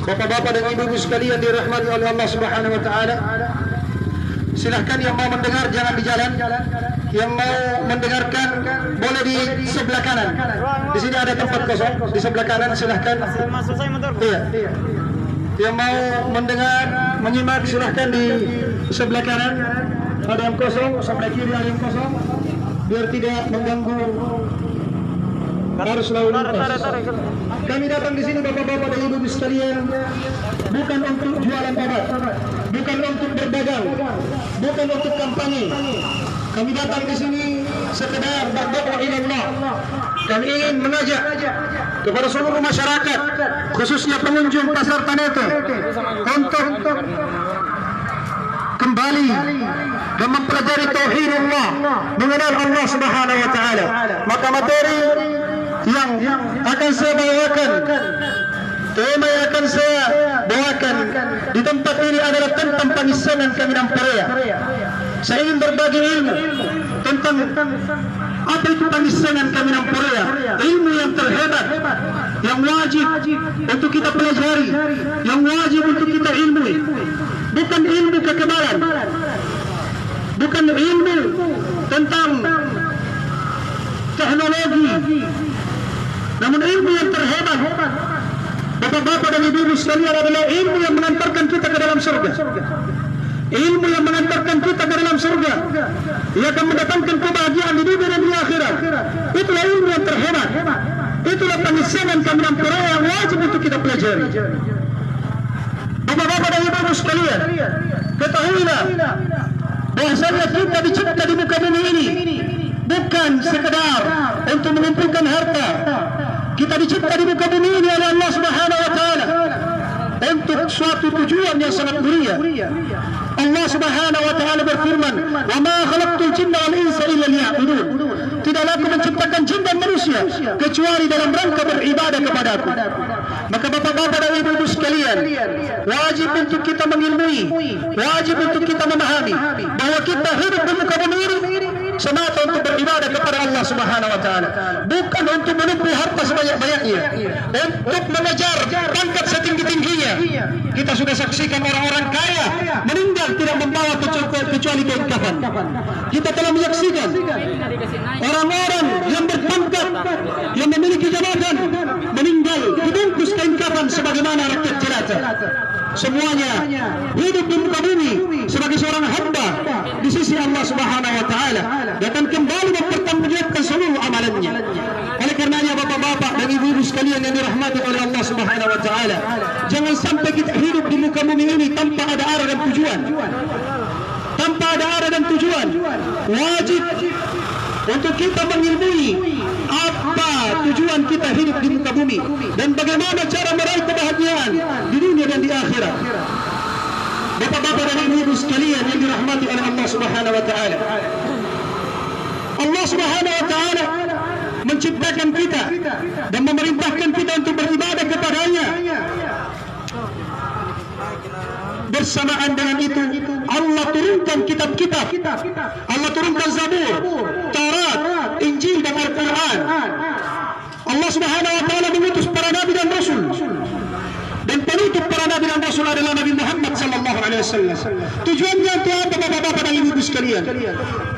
Bapak-bapak dan ibu-ibu sekalian dirahmati oleh Allah Subhanahu wa taala. Silahkan yang mau mendengar jangan di jalan. Yang mau mendengarkan boleh di sebelah kanan. Di sini ada tempat kosong di sebelah kanan, silahkan. Iya. Yang mau mendengar, menyimak silahkan di sebelah kanan. Ada yang kosong, sebelah kiri ada yang kosong. Biar tidak mengganggu arus lalu lintas. Kami datang di sini bapak-bapak dan ibu-ibu sekalian bukan untuk jualan obat, bukan untuk berdagang, bukan untuk kampanye. Kami datang di sini sekedar berdakwah ilallah. Kami ingin mengajak kepada seluruh masyarakat, khususnya pengunjung pasar Tanete, untuk kembali dan mempelajari tauhidullah, mengenal Allah Subhanahu wa taala. Maka materi yang akan saya bawakan, tema yang akan saya bawakan di tempat ini adalah tentang pengisanan kami Namperea. Saya ingin berbagi ilmu tentang apa itu pengisanan kami Namperea, ilmu yang terhebat, yang wajib untuk kita pelajari, yang wajib untuk kita ilmui. Bukan ilmu kekebalan, bukan ilmu tentang teknologi, namun ilmu yang terhebat, bapak-bapak dan ibu-ibu sekalian, adalah ilmu yang mengantarkan kita ke dalam surga. Ilmu yang mengantarkan kita ke dalam surga, ia akan mendatangkan kebahagiaan di dunia dan di akhirat. Itulah ilmu yang terhebat. Itulah pengisanan kami Namperea yang wajib untuk kita pelajari. Bapak-bapak dan ibu-ibu sekalian, ketahuilah bahwasanya kita dicipta di muka bumi ini bukan sekedar untuk mengumpulkan harta. Kita dicipta di muka bumi ini oleh Allah Subhanahu wa taala untuk suatu tujuan yang sangat mulia. Allah Subhanahu wa taala berfirman, "Wa ma khalaqtul jinna wal insa illa liya'budun." Tidaklah aku menciptakan jin dan manusia kecuali dalam rangka beribadah kepadaku. Maka bapak-bapak dan ibu-ibu sekalian, wajib untuk kita mengilmui, wajib untuk kita memahami bahwa kita hidup di muka bumi ini semata untuk beribadah kepada Allah Subhanahu wa taala, bukan untuk menumpuk harta sebanyak-banyaknya, untuk mengejar pangkat setinggi-tingginya. Kita sudah saksikan orang-orang kaya meninggal tidak membawa kecuali kain kafan. Kita telah menyaksikan orang-orang yang berpangkat, yang memiliki jabatan, meninggal dibungkus kain kafan sebagaimana rakyat jelata. Semuanya hidup di muka bumi sebagai seorang hamba di sisi Allah Subhanahu wa taala, dan kembali mempertanggungjawabkan seluruh amalannya. Oleh karenanya bapak-bapak dan ibu-ibu sekalian yang dirahmati oleh Allah Subhanahu wa taala, jangan sampai kita hidup di muka bumi ini tanpa ada arah dan tujuan. Tanpa ada arah dan tujuan. Wajib untuk kita mengilmui apa tujuan kita hidup di muka bumi dan bagaimana cara meraih kebahagiaan di dunia dan di akhirat. Bapak-bapak dan ibu-ibu sekalian yang dirahmati oleh Allah Subhanahu wa taala, Allah Subhanahu wa taala menciptakan kita dan memerintahkan kita untuk beribadah kepadanya. Bersamaan dengan itu, Allah turunkan kitab-kitab. Allah turunkan Zabur, Taurat, Injil dan Al-Quran. Allah Subhanahu wa taala mengutus para nabi dan rasul. Dan penutup para nabi dan rasul adalah Nabi Muhammad sallallahu alaihi wasallam. Tujuannya untuk apa bapak-bapak dan ibu-ibu sekalian?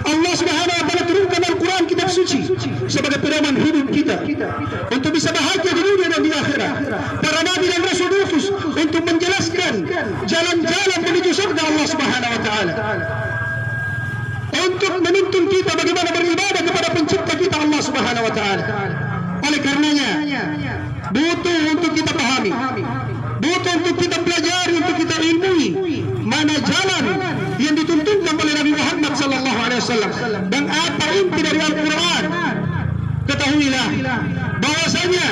Allah Subhanahu wa taala turunkan Al-Quran, kitab suci, sebagai pedoman hidup kita untuk bisa bahagia di dunia dan di akhirat. Para nabi dan rasul diutus untuk menjelaskan jalan-jalan menuju surga Allah Subhanahu wa taala, untuk menuntun kita bagaimana beribadah kepada pencipta kita Allah Subhanahu wa taala. Oleh karenanya butuh untuk kita pahami, butuh untuk kita pelajari, untuk kita ilmui mana jalan yang dituntunkan oleh Nabi Muhammad sallallahu alaihi wasallam dan apa inti dari Al-Quran. Ketahuilah bahwasanya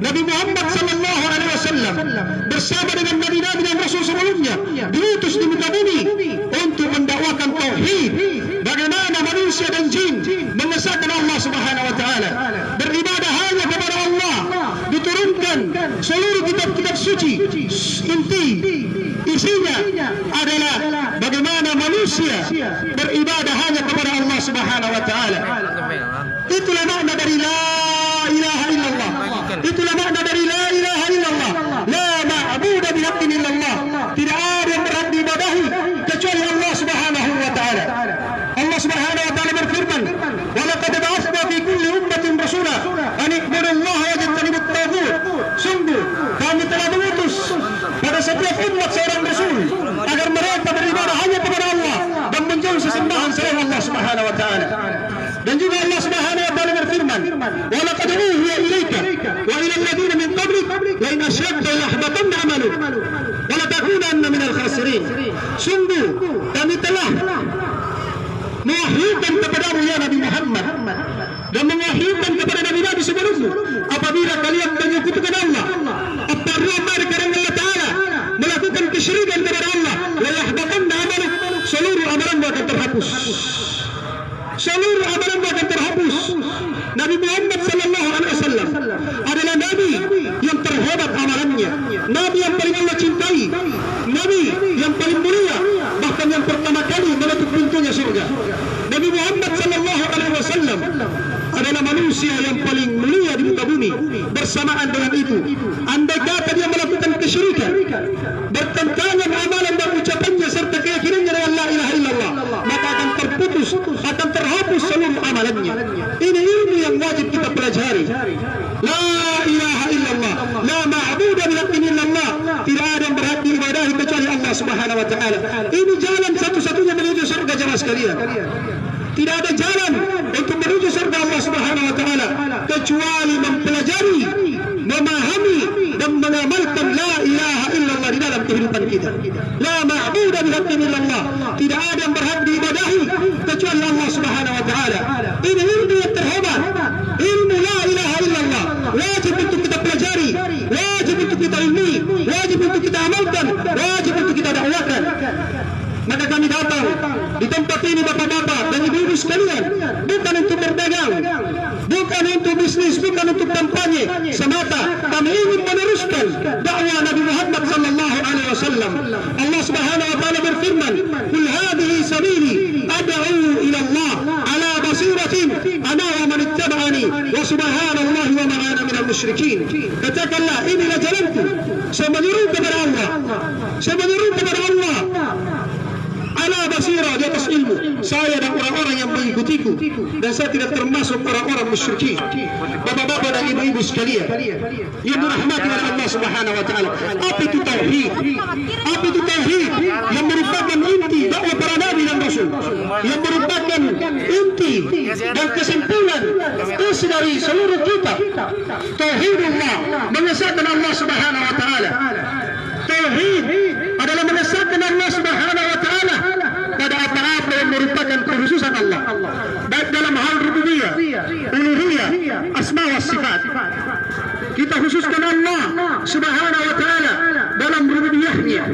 Nabi Muhammad sallallahu alaihi wasallam bersama dengan nabi-nabi dan rasul sebelumnya diutus di muka bumi untuk mendakwakan tauhid, bagaimana manusia dan jin mengesahkan Allah Subhanahu wa taala, beribadah hanya kepada Allah. Diturunkan seluruh kitab-kitab suci, inti isinya adalah bagaimana manusia beribadah hanya kepada Allah Subhanahu wa taala. Itulah makna dari la ilaha illallah. Itulah makna dari la ilaha illallah. La setiap umat seorang Rasul agar mereka beribadah hanya kepada Allah dan menjauhi sesembahan selain Allah Subhanahu wa taala. Dan juga Allah Subhanahu wa taala berfirman, "Wa laqad uhiya ilaika wa ila alladziina min qablik la in asyrakta la yahbatanna 'amaluk wa la takunanna minal khasirin." Sungguh kami telah mewahyukan kepadamu ya Nabi Muhammad dan mewahyukan kepada nabi-nabi sebelummu, apabila kalian menyekutukan Allah, apa karena Allah Taala melakukan kesyirikan kepada Allah, la yahbatanna 'amaluk, seluruh amalanmu akan terhapus. Seluruh amalanmu akan terhapus. Nabi Muhammad sallallahu alaihi wasallam adalah nabi yang terhebat amalannya, nabi yang paling Allah cintai, nabi yang paling mulia, bahkan yang pertama kali menutup pintunya surga. Nabi Muhammad sallallahu alaihi wasallam adalah manusia yang paling mulia di muka bumi. Bersamaan dengan itu, andai kata dia melakukan kesyirikan, bertentangan amalan dan ucapannya serta keyakinannya dengan la ilaha illallah, maka akan terputus, akan terhapus seluruh amalannya. Ini ilmu yang wajib kita pelajari. La ilaha illallah, la ma'budu bihaqqin illallah, tidak ada yang berhak diibadahi kecuali Allah Subhanahu wa taala. Ini jalan satu-satunya menuju surga jemaah sekalian. Tidak ada jalan untuk menuju surga Allah Subhanahu wa taala kecuali mempelajari, memahami dan mengamalkan la ilaha illallah di dalam kehidupan kita. La ma'budu bihaqqin illallah, tidak ada yang berhak diibadahi kecuali Allah Subhanahu wa taala. Ini ilmu yang terhebat, ilmu la ilaha illallah. Wajib untuk kita pelajari, wajib untuk kita ilmui, wajib untuk kita amalkan, wajib untuk kita dakwakan. Maka kami datang di tempat ini bapak-bapak dan ibu-ibu sekalian, bukan untuk berdagang, bukan untuk bisnis, bukan untuk kampanye semata. Kami ingin meneruskan dakwah Nabi Muhammad sallallahu alaihi wasallam. Allah Subhanahu wa taala berfirman, "Qul hadhihi sabili ad'u ila Allah ala basiratin ana wa man ittaba'ani wa subhanallahi wa ma ana minal musyrikin." Katakanlah, inilah jalanku, saya menyeru kepada Allah, saya menyeru kepada Allah ala basirah, di atas ilmu, saya dan orang-orang yang mengikutiku, dan saya tidak termasuk orang-orang musyrikin. Bapak-bapak dan ibu-ibu sekalian yang dirahmati oleh Allah Subhanahu wa taala, apa itu tauhid? Apa itu tauhid? Yang merupakan inti dakwah para nabi dan rasul, yang merupakan inti dan kesimpulan isi dari seluruh kitab. Tauhidullah, mengesahkan Allah Subhanahu wa taala. Tauhid adalah mengesahkan Allah Subhanahu wa taala pada apa-apa yang merupakan kekhususan Allah, baik dalam hal rububiyah, uluhiyah, asma wa sifat. Kita khususkan Allah Subhanahu wa taala dalam rububiyahnya,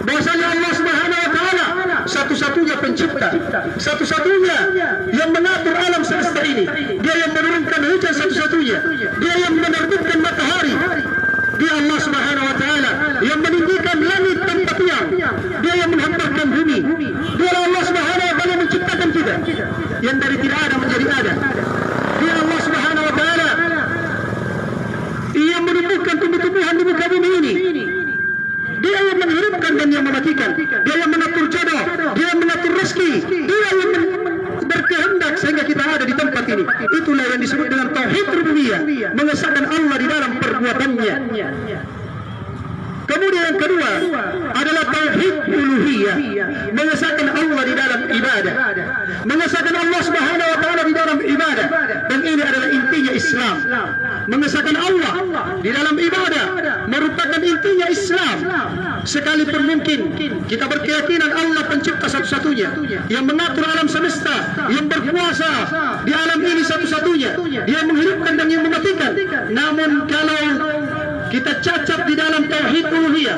bahwasanya Allah Subhanahu wa taala satu-satunya pencipta, satu-satunya yang mengatur alam semesta ini. Dia yang menurunkan hujan satu-satunya, dia yang menerbitkan matahari. Dia Allah Subhanahu wa taala yang meninggikan langit tanpa tiang, dia yang menghamparkan bumi. Dia Allah Subhanahu wa taala menciptakan kita yang dari tidak ada menjadi ada. Dia Allah Subhanahu wa taala yang menumbuhkan tumbuh-tumbuhan di muka bumi ini. Dia yang menghidupkan dan yang mematikan. Dia yang mengatur jodoh, dia yang mengatur rezeki, dia yang berkehendak sehingga kita ada di tempat ini. Itulah yang disebut dengan tauhid rububiyah, mengesahkan Allah di dalam perbuatannya. Kemudian yang kedua adalah tauhid uluhiyah, mengesahkan Allah di dalam ibadah, mengesahkan Allah Subhanahu wa taala di dalam ibadah. Dan ini adalah intinya Islam. Mengesahkan Allah di dalam ibadah merupakan intinya Islam. Sekalipun mungkin kita berkeyakinan Allah pencipta satu-satunya, yang mengatur alam semesta, yang berkuasa di alam ini satu-satunya, dia menghidupkan dan yang mematikan. Namun kalau kita cacat di dalam tauhid uluhiyah,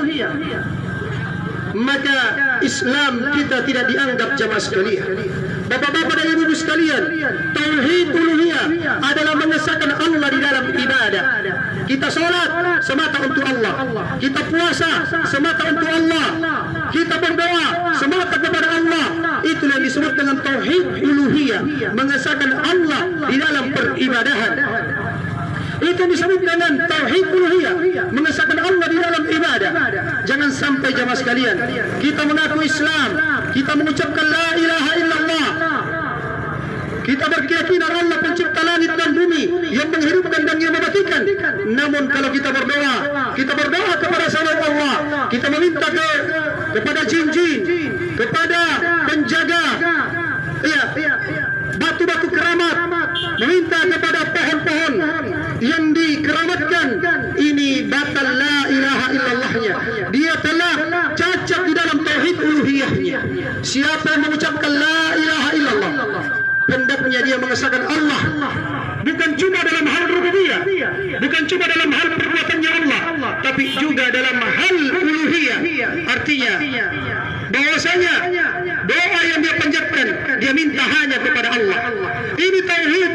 maka Islam kita tidak dianggap jamaah sekalian. Bapak-bapak dan ibu-ibu sekalian, tauhid uluhiyah adalah mengesahkan Allah di dalam ibadah. Kita salat semata untuk Allah, kita puasa semata untuk Allah, kita berdoa semata kepada Allah. Itulah yang disebut dengan tauhid uluhiyah, mengesahkan Allah di dalam peribadahan. Itu disebut dengan tauhid uluhiyah, mengesahkan Allah di dalam ibadah. Jangan sampai jamaah sekalian, kita mengaku Islam, kita mengucapkan la ilaha illallah, kita berkeyakinan Allah pencipta langit dan bumi, yang menghidupkan dan yang mematikan. Namun kalau kita berdoa kepada selain Allah, Allah. Kita meminta kepada jin-jin, kepada penjaga batu-batu keramat, meminta kepada pohon-pohon yang dikeramatkan. Ini batal la ilaha illallahnya. Dia telah cacat di dalam tauhid uluhiyahnya. Siapa yang mengucapkan la ilaha illallah, hendaknya dia mengesahkan Allah bukan cuma dalam hal rububiyah, bukan cuma dalam hal perbuatannya Allah, tapi juga dalam hal uluhiyah. Artinya bahwasanya doa yang dia panjatkan, dia minta hanya kepada Allah. Ini tauhid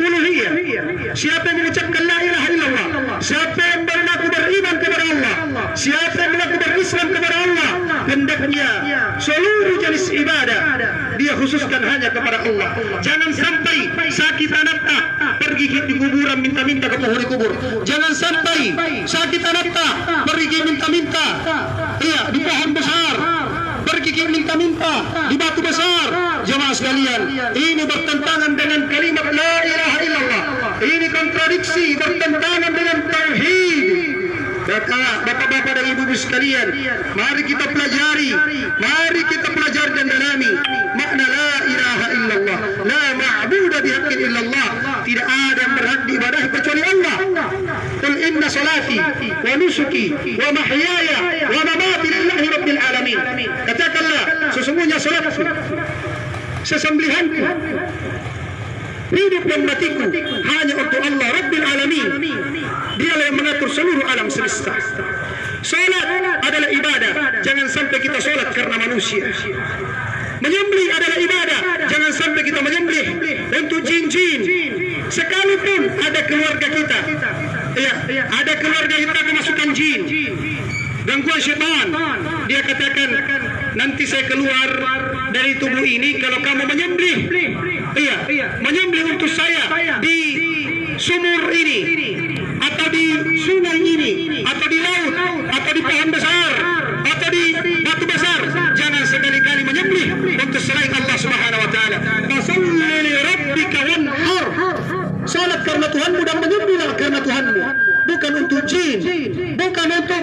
uluhiyah. Siapa yang mengucapkan la ilaha illallah, siapa yang mengaku beriman kepada Allah, siapa yang mengaku berislam kepada Allah, hendaknya seluruh jenis ibadah dia khususkan hanya kepada Allah. Jangan sampai sakit anaknya pergi di kuburan minta-minta ke penghuni kubur. Jangan sampai sakit anaknya pergi minta-minta di pohon besar, pergi minta-minta di batu besar. Jemaah sekalian, ini bertentangan dengan kalimat la ilaha illallah. Ini kontradiksi, bertentangan dengan tauhid. Bapak-bapak dan ibu-ibu sekalian, mari kita pelajari, mari kita pelajari dan dalami makna la ilaha illallah. La ma'budu bihaqqin illallah. Tidak ada yang berhak diibadahi kecuali Allah. Qul inna salati wa nusuki wa mahyaya wa mamati lillahi rabbil alamin. Katakanlah, sesungguhnya salatku, sesembelihanku, hidup dan matiku hanya untuk Allah Rabbil Alamin. Dialah yang mengatur seluruh alam semesta. Salat adalah ibadah. Jangan sampai kita salat karena manusia. Menyembelih adalah ibadah. Jangan sampai kita menyembelih untuk jin-jin. Sekalipun ada keluarga kita, ada keluarga kita kemasukan jin, gangguan syaitan, dia katakan, nanti saya keluar dari tubuh ini kalau kamu menyembelih, menyembelih untuk saya di sumur ini, atau di sungai ini, atau di laut, atau di pohon besar, atau di batu besar. Jangan sekali-kali menyembelih untuk selain Allah Subhanahu wa taala. Fasalli li rabbika wanhar. Salat karena Tuhanmu dan menyembelih karena Tuhanmu, bukan untuk jin, bukan untuk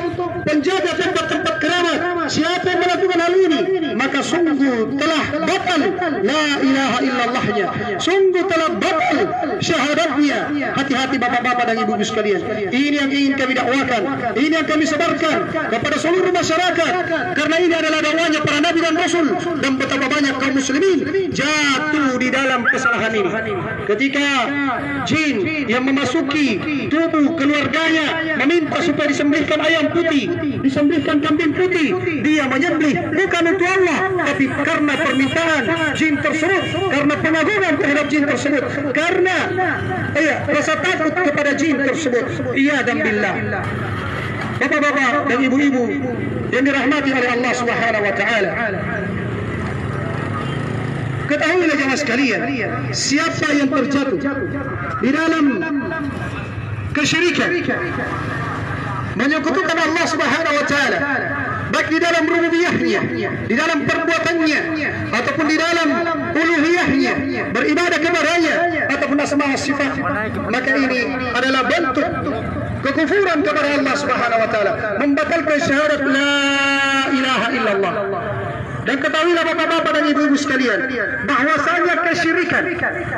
penjaga tempat-tempat keramat. Siapa yang melakukan hal ini, maka sungguh telah batal la ilaha illallahnya, sungguh telah batal syahadatnya. Hati-hati bapak-bapak dan ibu-ibu sekalian. Ini yang ingin kami dakwakan, ini yang kami sebarkan kepada seluruh masyarakat, karena ini adalah dakwahnya para nabi dan rasul. Dan betapa banyak kaum muslimin jatuh di dalam kesalahan ini. Ketika jin yang memasuki tubuh keluarganya meminta supaya disembelihkan ayam putih, disembelihkan kambing putih, dia menyembelih bukan untuk Allah, tapi karena permintaan jin tersebut, karena pengagungan terhadap jin tersebut, karena rasa takut kepada jin tersebut. Iya dan billah. Bapak-bapak dan ibu-ibu yang dirahmati oleh Allah Subhanahu wa taala, ketahuilah jemaah sekalian, siapa yang terjatuh di dalam kesyirikan, menyekutukan Allah Subhanahu wa taala, baik di dalam rububiyahnya, di dalam perbuatannya, ataupun di dalam uluhiyahnya, beribadah kepadanya, ataupun asma wa sifat, maka ini adalah bentuk kekufuran kepada Allah Subhanahu wa taala, membatalkan syahadat la ilaha illallah. Dan ketahuilah bapak-bapak dan ibu-ibu sekalian, bahwasanya kesyirikan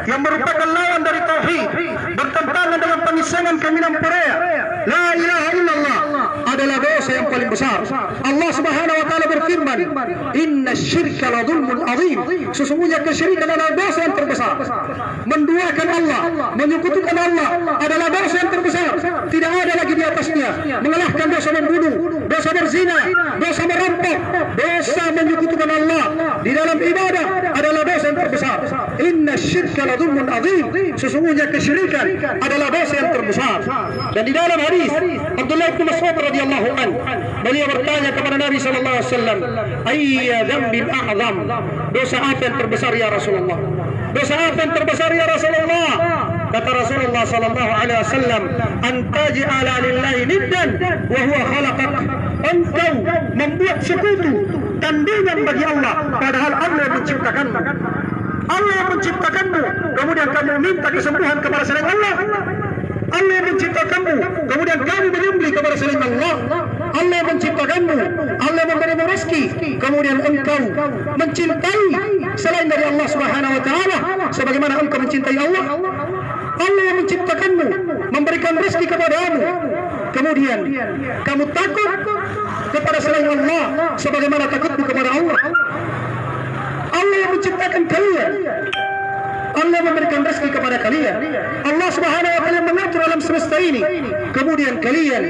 yang merupakan lawan dari tauhid, bertentangan dengan pengisangan kamilan Korea, la ilaha illallah, adalah dosa yang paling besar. Allah Subhanahu wa taala berfirman, inna syirka la dzulmun adzim. Sesungguhnya kesyirikan adalah dosa yang terbesar. Menduakan Allah, menyekutukan Allah adalah dosa yang terbesar. Tidak ada lagi di atasnya. Mengalahkan dosa membunuh, dosa berzina, dosa merampok, dosa menyekutukan Allah di dalam ibadah adalah dosa yang terbesar. Inna syirka la dzulmun adzim. Sesungguhnya kesyirikan adalah dosa yang terbesar. Dan di dalam hadis Abdullah bin Mas'ud radhiyallahu anhu, beliau bertanya kepada Nabi sallallahu alaihi wasallam, ayya dzambin a'zam? Dosa apa yang terbesar ya Rasulullah? Dosa apa yang terbesar ya Rasulullah? Kata Rasulullah sallallahu alaihi wasallam, antaj'ala lillahi niddan wa huwa khalaqak. Engkau membuat sekutu, tandingan bagi Allah, padahal Allah yang menciptakanmu. Allah yang menciptakanmu, kemudian kamu minta kesembuhan kepada selain Allah. Allah yang menciptakanmu, kemudian kamu menyembelih kepada selain Allah. Allah yang menciptakanmu, menciptakanmu, Allah memberimu rezeki, kemudian engkau mencintai selain dari Allah Subhanahu wa taala sebagaimana engkau mencintai Allah. Allah yang menciptakanmu, memberikan rezeki kepadamu, kemudian kamu takut kepada selain Allah sebagaimana takutmu kepada Allah. Allah yang menciptakan kalian, Allah memberikan rezeki kepada kalian. Allah Subhanahu wa taala mengatur alam semesta ini. Kemudian kalian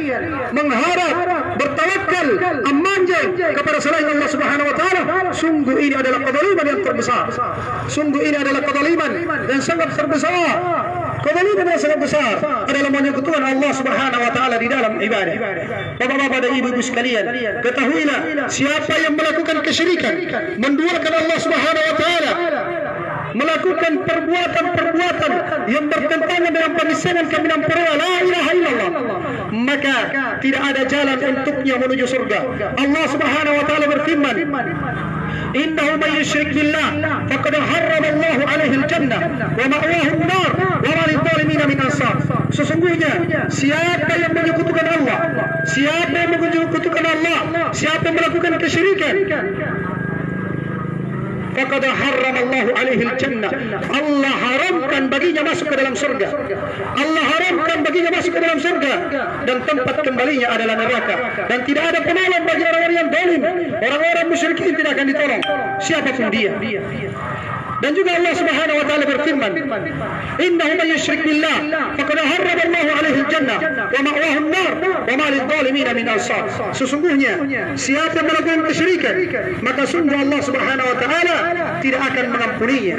mengharap, bertawakal, memanjang kepada selain Allah Subhanahu wa taala. Sungguh ini adalah kezaliman yang terbesar. Sungguh ini adalah kezaliman yang sangat terbesar. Kezaliman yang sangat besar adalah menyekutukan Allah Subhanahu wa taala di dalam ibadah. Bapak-bapak dan ibu-ibu sekalian, ketahuilah siapa yang melakukan kesyirikan, menduakan Allah Subhanahu wa taala, melakukan perbuatan-perbuatan yang bertentangan dengan pemisahan kalimat la ilaha illallah, maka tidak ada jalan untuknya menuju surga. Allah Subhanahu wa taala berfirman, innahu may yusyrik billah faqad harrama Allahu alaihi al-jannah wa ma'wahu an-nar wa ma lidh-dhalimin min ansar. Sesungguhnya siapa yang menyekutukan Allah, siapa yang menyekutukan Allah, siapa yang melakukan kesyirikan, faqad harrama Allahu alaihi al-jannah, Allah haramkan baginya masuk ke dalam surga. Allah haramkan baginya masuk ke dalam surga dan tempat kembalinya adalah neraka. Dan tidak ada penolong bagi orang-orang yang zalim. Orang-orang musyrikin tidak akan ditolong siapapun dia. Dan juga Allah Subhanahu wa taala berfirman, innahu may yusyrik billah faqad harrama Allahu alaihi al-jannah wa ma'wahu an-nar wa ma lidh-dhalimin min ansar. Sesungguhnya siapa yang melakukan kesyirikan, maka sungguh Allah Subhanahu wa taala tidak akan mengampuninya.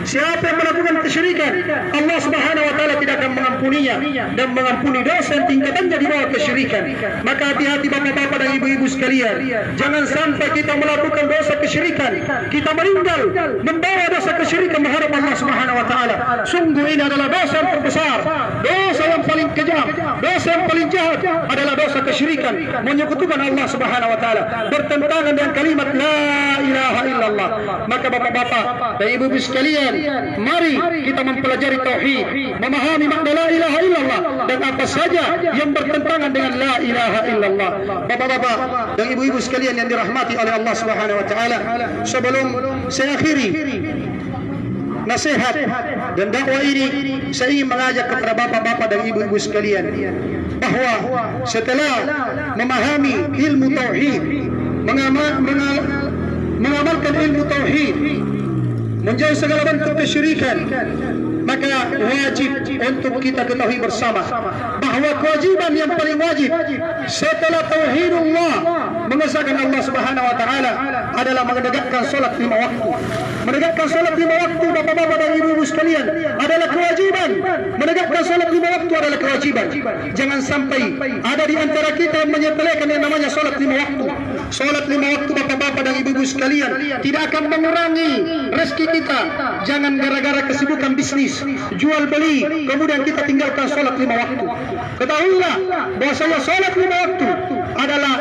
Siapa yang melakukan kesyirikan, Allah Subhanahu wa taala tidak akan mengampuninya dan mengampuni dosa yang tingkatannya di bawah kesyirikan. Maka hati-hati bapak-bapak dan ibu-ibu sekalian, jangan sampai kita melakukan dosa kesyirikan, kita meninggal membawa dosa kesyirikan menghadap Allah Subhanahu wa taala. Sungguh ini adalah dosa yang terbesar, dosa yang paling kejam, dosa yang paling jahat adalah dosa kesyirikan, menyekutukan Allah Subhanahu wa taala, bertentangan dengan kalimat la ilaha illallah. Maka bapak-bapak dan ibu-ibu sekalian, mari kita mempelajari tauhid, memahami makna la ilaha illallah dan apa saja yang bertentangan dengan la ilaha illallah. Bapak-bapak dan ibu-ibu sekalian yang dirahmati oleh Allah Subhanahu wa taala, sebelum saya akhiri nasihat dan dakwah ini, saya ingin mengajak kepada bapak-bapak dan ibu-ibu sekalian bahwa setelah memahami ilmu tauhid, mengamalkan ilmu tauhid, menjauhi segala bentuk kesyirikan, maka wajib untuk kita ketahui bersama bahawa kewajiban yang paling wajib setelah tauhidullah, mengesahkan Allah Subhanahu wa taala, adalah menegakkan salat 5 waktu. Menegakkan salat 5 waktu bapak-bapak dan ibu-ibu sekalian adalah kewajiban. Menegakkan salat 5 waktu adalah kewajiban. Jangan sampai ada di antara kita yang menyepelekan yang namanya salat 5 waktu. Salat 5 waktu bapak-bapak dan ibu-ibu sekalian tidak akan mengurangi rezeki kita. Jangan gara-gara kesibukan bisnis, jual beli, kemudian kita tinggalkan salat 5 waktu. Ketahuilah bahwasanya salat 5 waktu adalah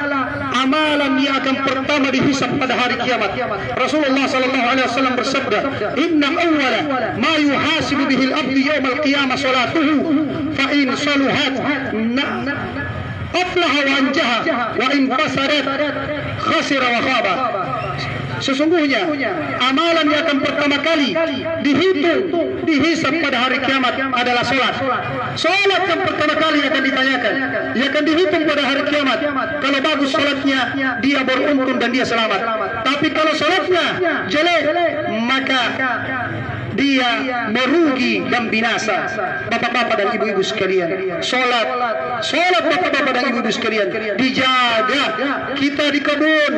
amalan yang akan pertama dihisab pada hari kiamat. Rasulullah sallallahu alaihi wasallam bersabda, inna awwala ma yuhasibu bihi al-'abdu yawm al-qiyamah salatuhu fa in saluhat aflaha wa anjaha wa in fasadat khasira wa khaba. Sesungguhnya amalan yang akan pertama kali dihitung, dihisab pada hari kiamat adalah solat. Solat yang pertama kali akan ditanyakan, yang akan dihitung pada hari kiamat. Kalau bagus solatnya, dia beruntung dan dia selamat. Tapi kalau solatnya jelek, maka dia merugi dan binasa. Bapak-bapak dan ibu-ibu sekalian, solat bapak-bapak dan ibu-ibu sekalian dijaga. Kita di kebun,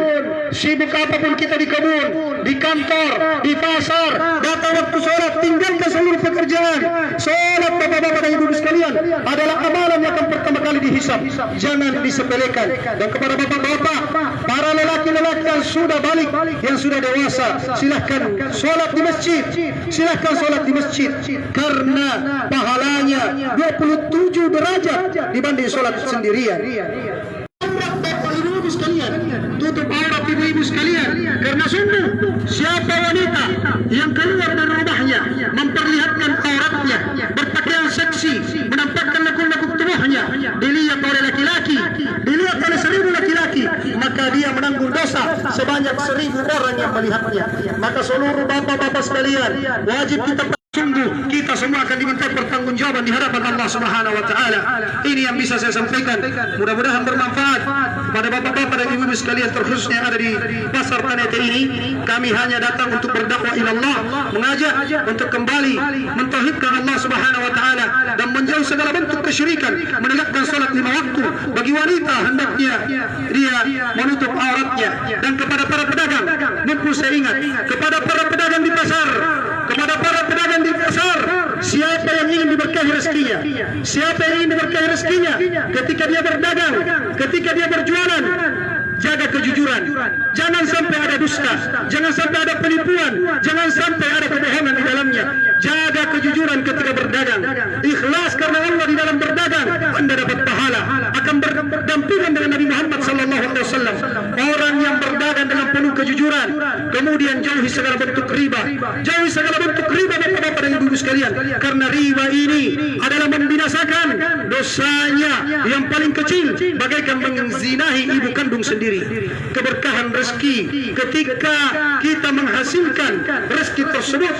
sibuk apapun kita di kebun, di kantor, di pasar, datang waktu solat, tinggalkan seluruh pekerjaan. Solat bapak-bapak dan ibu-ibu sekalian adalah amalan yang akan pertama kali dihisab. Jangan disepelekan. Dan kepada bapak-bapak, para lelaki-lelaki yang sudah balik, yang sudah dewasa, silahkan solat di masjid. Silahkan solat di masjid, karena pahalanya 27 derajat dibanding solat sendirian. Bapak ibu sekalian, tutup aurat ibu-ibu sekalian, karena sungguh siapa wanita yang keluar dari rumahnya memperlihatkan auratnya, berpakaian seksi, menampakkan lekuk-lekuk tubuhnya, dilihat oleh laki-laki, dilihat oleh 1000 laki-laki, maka sebanyak 1000 orang yang melihatnya. Maka seluruh bapak-bapak sekalian, wajib kita sungguh kita semua akan diminta pertanggungjawaban di hadapan Allah Subhanahu wa taala. Ini yang bisa saya sampaikan. Mudah-mudahan bermanfaat pada bapak-bapak dan ibu-ibu sekalian, terkhususnya yang ada di pasar Tanete ini. Kami hanya datang untuk berdakwah ila Allah, mengajak untuk kembali mentauhidkan Allah Subhanahu wa taala dan menjauh segala bentuk kesyirikan, menegakkan salat 5 waktu. Bagi wanita hendaknya dia menutup auratnya. Dan kepada para pedagang, mumpung saya ingat, kepada para pedagang di pasar, kepada para pedagang di pasar, siapa yang ingin diberkahi rezekinya, siapa yang ingin diberkahi rezekinya, ketika dia berdagang, ketika dia berjualan, jaga kejujuran, jangan sampai ada dusta, jangan sampai ada penipuan, jangan sampai ada kebohongan di dalamnya. Jaga kejujuran ketika berdagang, ikhlas karena Allah di dalam berdagang, Anda dapat pahala, akan berdampingan dengan Nabi Muhammad SAW. Orang yang berdagang dengan penuh kejujuran, kemudian jauhi segala bentuk riba, jauhi segala bentuk riba bapak-bapak dan ibu-ibu sekalian, karena riba ini adalah membinasakan. Dosanya yang paling kecil bagaikan menzinahi ibu kandung sendiri. Keberkahan rezeki ketika kita menghasilkan rezeki tersebut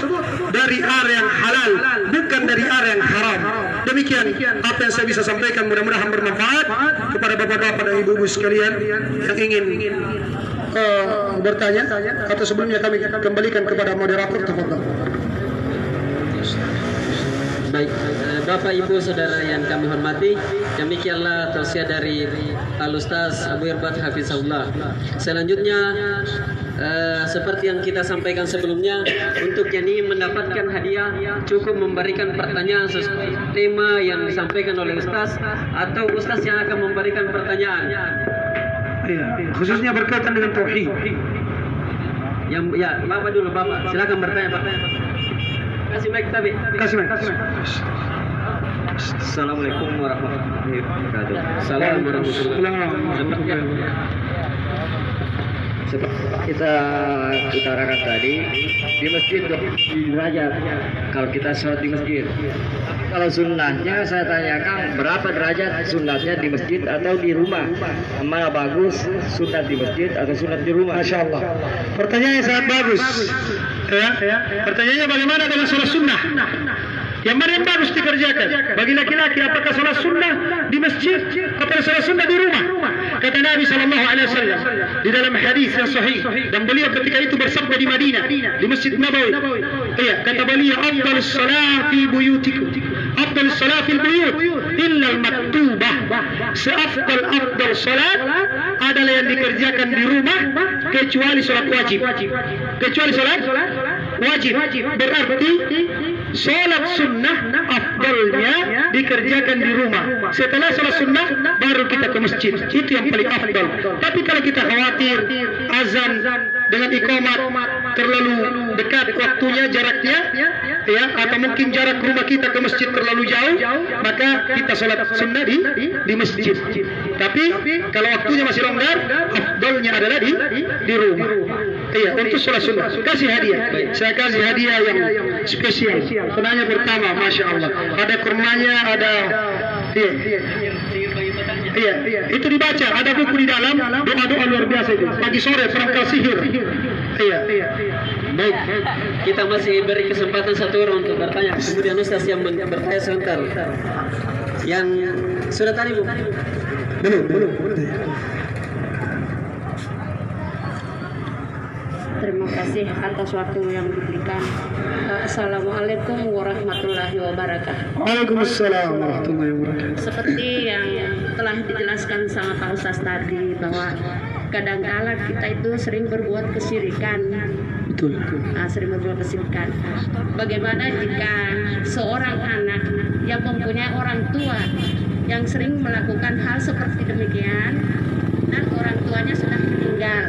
dari arah yang halal, bukan dari arah yang haram. Demikian apa yang saya bisa sampaikan, mudah-mudahan bermanfaat kepada bapak-bapak dan ibu-ibu sekalian yang ingin bertanya, atau sebelumnya kami kembalikan kepada moderator. Tafadhol. Baik, Bapak Ibu Saudara yang kami hormati, demikianlah tausiah dari Al-Ustaz Abu Irbat Hafizahullah. Selanjutnya seperti yang kita sampaikan sebelumnya, untuk yang ingin mendapatkan hadiah cukup memberikan pertanyaan sesuai tema yang disampaikan oleh Ustaz, atau Ustaz yang akan memberikan pertanyaan. Ya, khususnya berkaitan dengan tauhid. Yang ya, Bapak dulu, Bapak. Silakan bertanya, Pak. Kasih mic tadi. Kasih mic. Assalamualaikum warahmatullahi wabarakatuh. Assalamualaikum warahmatullahi wabarakatuh. Seperti kita utarakan tadi, di masjid derajat. Kalau kita sholat di masjid, kalau sunnahnya saya tanyakan berapa derajat sunnahnya di masjid atau di rumah? Mana bagus, sunat di masjid atau sunat di rumah? Masya Allah. Pertanyaannya sangat bagus. Ya. Pertanyaannya bagaimana dengan sholat sunnah? Yang mana yang bagus dikerjakan? Bagi laki-laki, apakah sholat sunnah di masjid atau sholat sunnah di rumah? Kata Nabi SAW di dalam hadis yang sahih, dan beliau ketika itu bersabda di Madinah, di Masjid Nabawi. Iya, kata beliau, afdalus salat fi buyutikum, afdalus salat fil buyut illa al-maktubah. Afdal salat adalah yang dikerjakan di rumah kecuali salat wajib. Kecuali salat wajib. Berarti salat sunnah afdalnya dikerjakan di rumah. Setelah salat sunnah baru kita ke masjid. Itu yang paling afdal. Tapi kalau kita khawatir azan dengan iqamat terlalu dekat waktunya, jaraknya, ya, atau mungkin jarak rumah kita ke masjid terlalu jauh, maka kita salat sunnah di masjid. Tapi kalau waktunya masih longgar, afdalnya adalah di rumah. Iya, untuk salat sunnah. Kasih hadiah. Saya kasih hadiah yang spesial. Penanya pertama, Masya Allah, ada kurmanya, ada iya, itu dibaca, ada buku di dalam, doa-doa luar biasa itu. Pagi sore perangkal sihir. Iya. Baik, kita masih beri kesempatan satu orang untuk bertanya. Kemudian Ustaz yang bertanya sebentar. Yang sudah tadi, Bu? Belum. Terima kasih atas waktu yang diberikan. Assalamualaikum warahmatullahi wabarakatuh. Waalaikumsalam warahmatullahi wabarakatuh. Seperti yang telah dijelaskan sama Pak Ustaz tadi, bahwa kadang-kala kita itu sering berbuat kesyirikan. Betul. Sering berbuat kesyirikan. Bagaimana jika seorang anak yang mempunyai orang tua yang sering melakukan hal seperti demikian, dan orang tuanya sudah meninggal.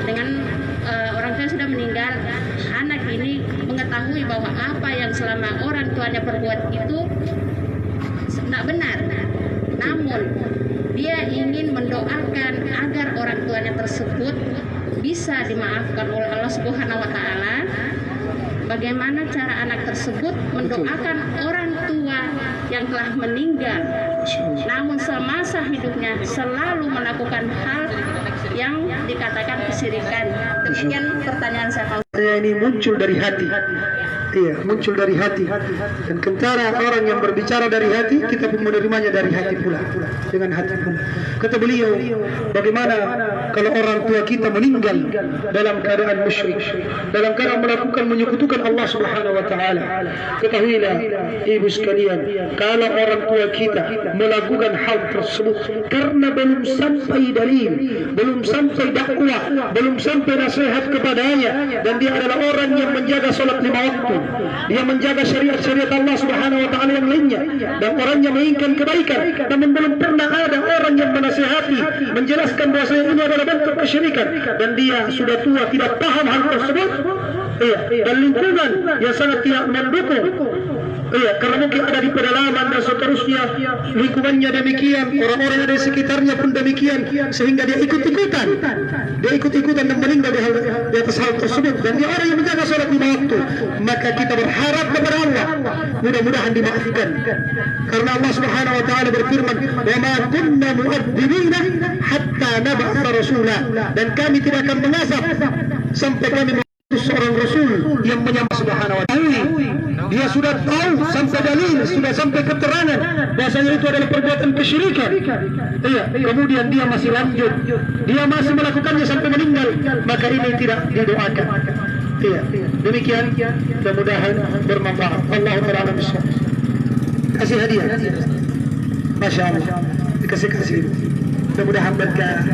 Dengan orang tua sudah meninggal, anak ini mengetahui bahwa apa yang selama orang tuanya perbuat itu tidak benar. Namun dia ingin mendoakan agar orang tuanya tersebut bisa dimaafkan oleh Allah Subhanahu wa taala. Bagaimana cara anak tersebut mendoakan orang tua yang telah meninggal, namun semasa hidupnya selalu melakukan hal yang dikatakan kesyirikan. Demikian pertanyaan saya, Pak. Ini muncul dari hati. Iya, muncul dari hati. Dan kentara orang yang berbicara dari hati, kita pun menerimanya dari hati pula, dengan hati pula. Kata beliau, bagaimana kalau orang tua kita meninggal dalam keadaan musyrik, dalam keadaan melakukan menyekutukan Allah Subhanahu wa taala. Ketahuilah ibu sekalian, kalau orang tua kita melakukan hal tersebut karena belum sampai dalil, belum sampai dakwah, belum sampai nasihat kepadanya, dan dia adalah orang yang menjaga salat 5 waktu, dia menjaga syariat-syariat Allah Subhanahu wa taala yang lainnya, dan orangnya menginginkan kebaikan, namun belum pernah ada orang yang menasihati, menjelaskan bahwa ini adalah bentuk kesyirikan, dan dia sudah tua tidak paham hal tersebut. Dan lingkungan yang sangat tidak mendukung. Karena mungkin ada di pedalaman dan seterusnya, lingkungannya demikian, orang-orang yang di sekitarnya pun demikian, sehingga dia ikut-ikutan dan meninggal di atas hal tersebut, dan dia orang yang menjaga salat 5 waktu. Maka kita berharap kepada Allah, mudah-mudahan dimaafkan, karena Allah Subhanahu wa taala berfirman, "Wa ma kunna mu'adzibina hatta nab'atha rasula," dan kami tidak akan mengazab sampai kami seorang rasul yang menyembah Subhanahu wa taala. Dia sudah tahu sampai dalil, sudah sampai keterangan bahasanya itu adalah perbuatan kesyirikan. Kemudian dia masih lanjut, dia masih melakukannya sampai meninggal, maka ini tidak didoakan. Demikian, mudah-mudahan bermanfaat. Allahumma a'lam bishawab. Kasih hadiah. Masya Allah, dikasih. Mudah-mudahan berkah.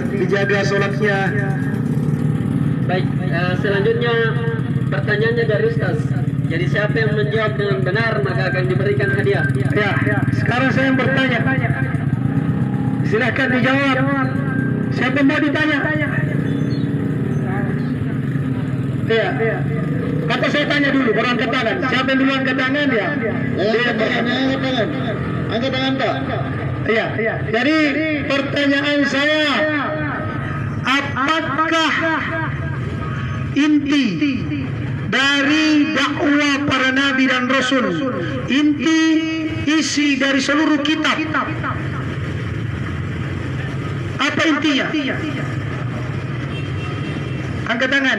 Dijaga solatnya. Baik, selanjutnya pertanyaannya dari Ustaz. Jadi siapa yang menjawab dengan benar maka akan diberikan hadiah. Sekarang saya yang bertanya. Silakan dijawab. Siapa yang mau ditanya? Kata saya tanya dulu, baru angkat tangan. Siapa yang dulu angkat tangan ya? Angkat tangan Pak. Jadi pertanyaan saya, apakah inti dari dakwah para nabi dan rasul, inti isi dari seluruh kitab, apa intinya? Angkat tangan.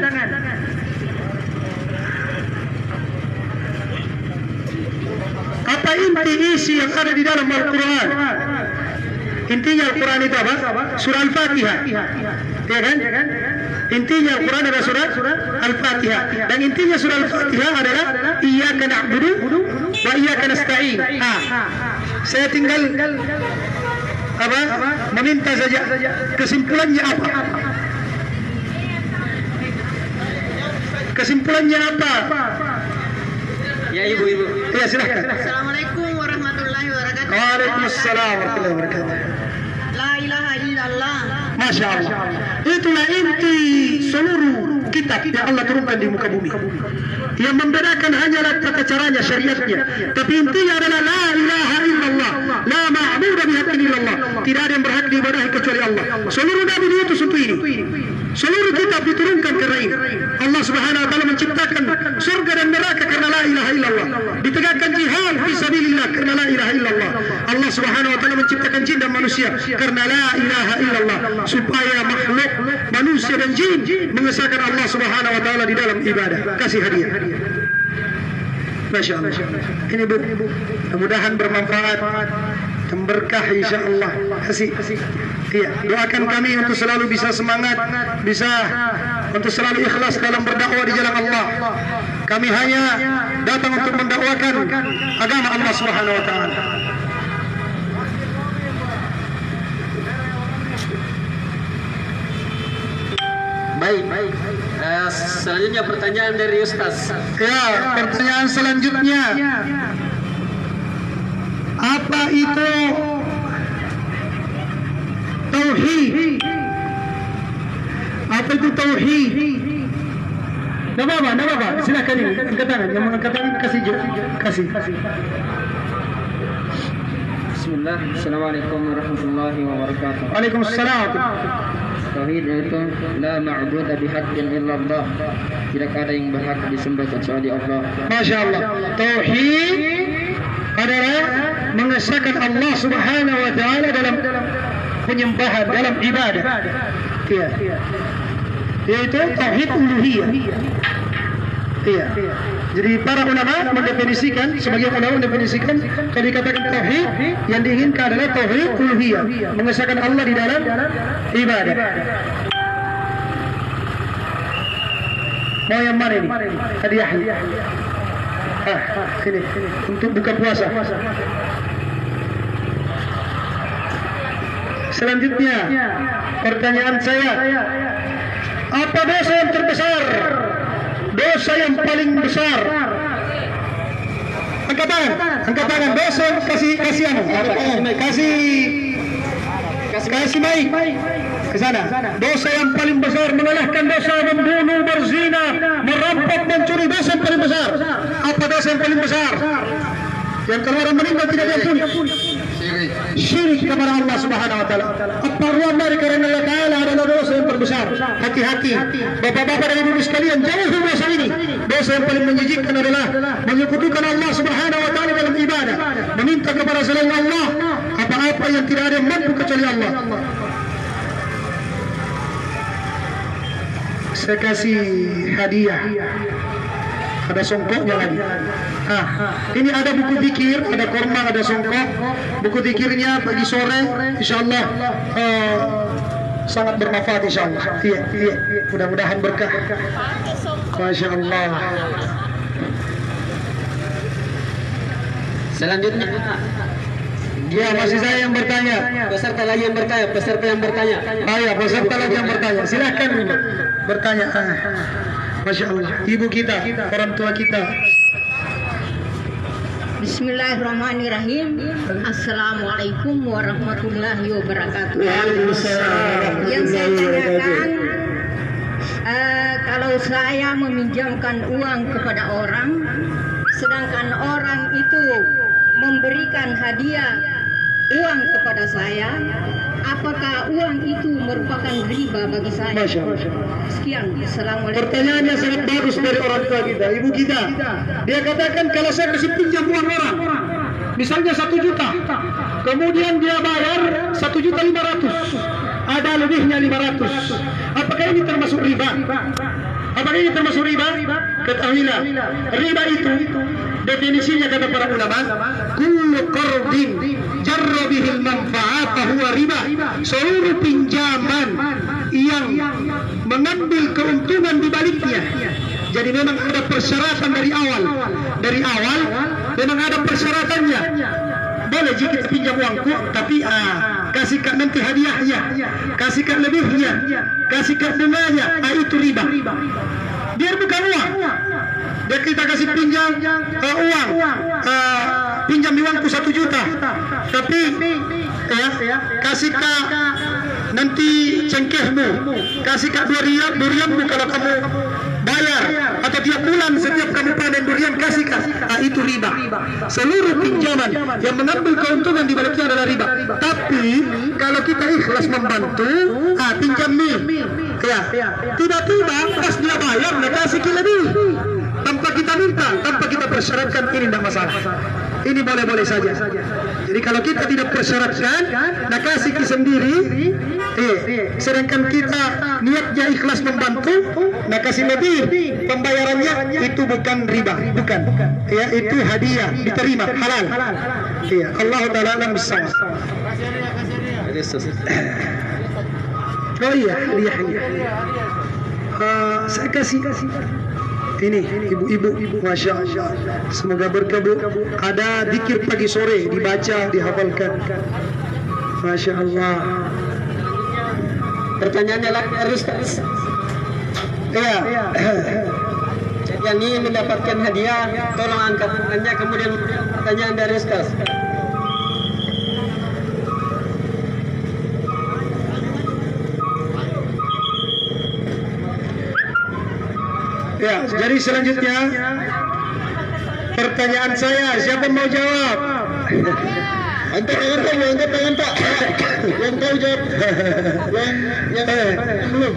Apa inti isi yang ada di dalam Al-Quran? Intinya Al-Quran itu apa? Surah Al-Fatihah, ya kan? Intinya Al-Quran adalah surah Al-Fatihah, dan intinya surah Al-Fatihah adalah Iyyaka na'budu wa iyyaka nasta'in. Saya tinggal meminta saja kesimpulannya apa? Kesimpulannya apa? Ya ibu. Ya silakan. Assalamualaikum warahmatullahi wabarakatuh. Waalaikumsalam warahmatullahi wabarakatuh. La ilaha illallah. Masya Allah. Itulah inti seluruh kitab yang Allah turunkan di muka bumi. Yang membedakan hanyalah tata caranya, syariatnya. Tapi intinya adalah la ilaha illallah, la ma'budu bihaqqin illallah. Tidak ada yang berhak diibadahi kecuali Allah. Seluruh nabi diutus untuk ini. Seluruh kitab diturunkan karena ini. Allah Subhanahu wa taala menciptakan surga dan neraka karena la ilaha illallah. Ditegakkan jihad fisabilillah karena la ilaha illallah. Allah Subhanahu wa taala menciptakan jin dan manusia karena la ilaha illallah, supaya makhluk manusia dan jin mengesahkan Allah Subhanahu wa taala di dalam ibadah. Kasih hadiah. Masya Allah. Ini Bu, mudah-mudahan bermanfaat dan berkah insyaallah. Kasih. Doakan kami untuk selalu bisa semangat, bisa untuk selalu ikhlas dalam berdakwah di jalan Allah. Kami hanya datang untuk mendakwakan agama Allah Subhanahu wa taala. Baik. Selanjutnya pertanyaan dari Ustaz. Pertanyaan selanjutnya, apa itu tauhid? Apa itu tauhid? Nama apa? Silakan ini, angkat tangan. Yang mengangkat tangan kasih. Bismillah. Assalamualaikum warahmatullahi wabarakatuh. Waalaikumsalam. Tauhid itu la ma'budu bihaqqin illallah. Tidak ada yang berhak disembah kecuali Allah. Masya Allah. Tauhid adalah mengesahkan Allah Subhanahu wa taala dalam penyembahan, dalam ibadah. Iya. Yaitu tauhid uluhiyah. Iya. Jadi para ulama mendefinisikan, sebagian ulama mendefinisikan kalau dikatakan tauhid, yang diinginkan adalah tauhid uluhiyah, mengesahkan Allah di dalam ibadah. Mau yang mana ini? Hadiahnya. Sini untuk buka puasa. Selanjutnya, pertanyaan saya, apa dosa yang terbesar? Dosa yang paling besar. Angkat tangan. Dosa yang kasih mic ke sana. Dosa yang paling besar mengalahkan dosa membunuh, berzina, merampok, mencuri. Dosa yang paling besar. Apa dosa yang paling besar? Yang kalau orang meninggal tidak diampuni. Syirik kepada Allah Subhanahu wa taala. Apa dari karena Allah Taala adalah dosa yang terbesar. Hati-hati, bapak-bapak dan ibu sekalian, jauhi dosa ini. Dosa yang paling menjijikkan adalah menyekutukan Allah Subhanahu wa taala dalam ibadah, meminta kepada selain Allah apa-apa yang tidak ada yang mampu kecuali Allah. Saya kasih hadiah. Ada songkoknya lagi. Ini ada buku zikir, ada korma, ada songkok. Buku zikirnya pagi sore, insyaallah sangat bermanfaat insyaallah. Iya. Mudah-mudahan berkah. Masya Allah. Selanjutnya, Ya, masih saya yang bertanya. peserta lagi yang bertanya. Peserta lagi yang bertanya. Silakan bertanya. Masya Allah, ibu kita, orang tua kita. Bismillahirrahmanirrahim. Assalamualaikum warahmatullahi wabarakatuh. Yang saya tanyakan, kalau saya meminjamkan uang kepada orang, sedangkan orang itu memberikan hadiah uang kepada saya, apakah uang itu merupakan riba bagi saya? Masya Allah. Sekian. Assalamualaikum. Pertanyaannya sangat bagus dari orang tua kita, ibu kita. Dia katakan kalau saya kasih pinjam uang orang, misalnya 1 juta, kemudian dia bayar 1.500.000, ada lebihnya 500. Apakah ini termasuk riba? Ketahuilah, riba itu definisinya kata para ulama, kullu qardin jarra bihil manfaat fahuwa riba. Seluruh pinjaman yang mengambil keuntungan di baliknya. Jadi memang ada persyaratan dari awal. Memang ada persyaratannya. Boleh jika kita pinjam uangku, tapi kasih kat nanti hadiahnya, kasih kat lebihnya, kasih kat bunganya, itu riba. Biar bukan uang. Dan kita kasih pinjam uang, pinjam di uangku 1 juta, tapi kasih kat nanti cengkehmu, kasih kat 2 ribu kalau kamu bayar, atau tiap bulan setiap kamu panen durian kasih kat, itu riba. Seluruh pinjaman yang mengambil keuntungan di baliknya adalah riba. Tapi kalau kita ikhlas membantu, pinjam nih, tiba-tiba pas dia bayar, dia kasih lebih. Tanpa kita minta, tanpa kita persyaratkan, ini tidak masalah. Ini boleh-boleh saja. Jadi kalau kita tidak persyaratkan, nak kasih sendiri, sedangkan kita niatnya ikhlas membantu, nak kasih lebih, pembayarannya itu bukan riba, bukan. Ya, itu hadiah, diterima, halal. Ya, Allah Taala alam bisawab. Oh iya, saya kasih. Ini ibu-ibu, masya Allah, semoga berkah bu. Ada zikir pagi sore dibaca, dihafalkan. Masya Allah. pertanyaannya lagi harus yang ingin mendapatkan hadiah, tolong angkat tangannya, kemudian pertanyaan dari Ustaz. Ya, jadi selanjutnya pertanyaan saya, siapa mau jawab? Angkat tangan Pak. Yang tahu jawab. Yang belum.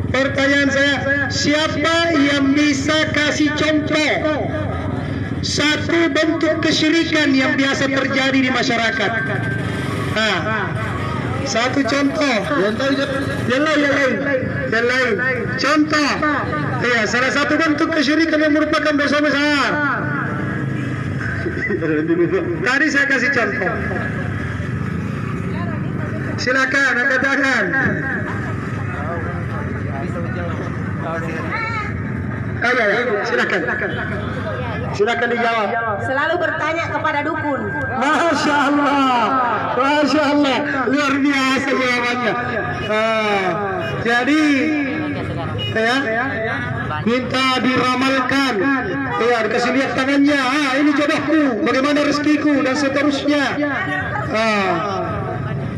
Pertanyaan saya, siapa yang bisa kasih contoh satu bentuk kesyirikan yang biasa terjadi di masyarakat? Satu contoh. Yang lain. Contoh. Iya, salah satu bentuk kesyirikan yang merupakan dosa besar. Tadi saya kasih contoh. Silakan, angkat tangan. Ayo, silakan. Silakan dijawab. Selalu bertanya kepada dukun. Masya Allah, luar biasa jawabannya. Jadi, ya, minta diramalkan. Ya, dikasih lihat tangannya. Ini jodohku, bagaimana rezekiku dan seterusnya.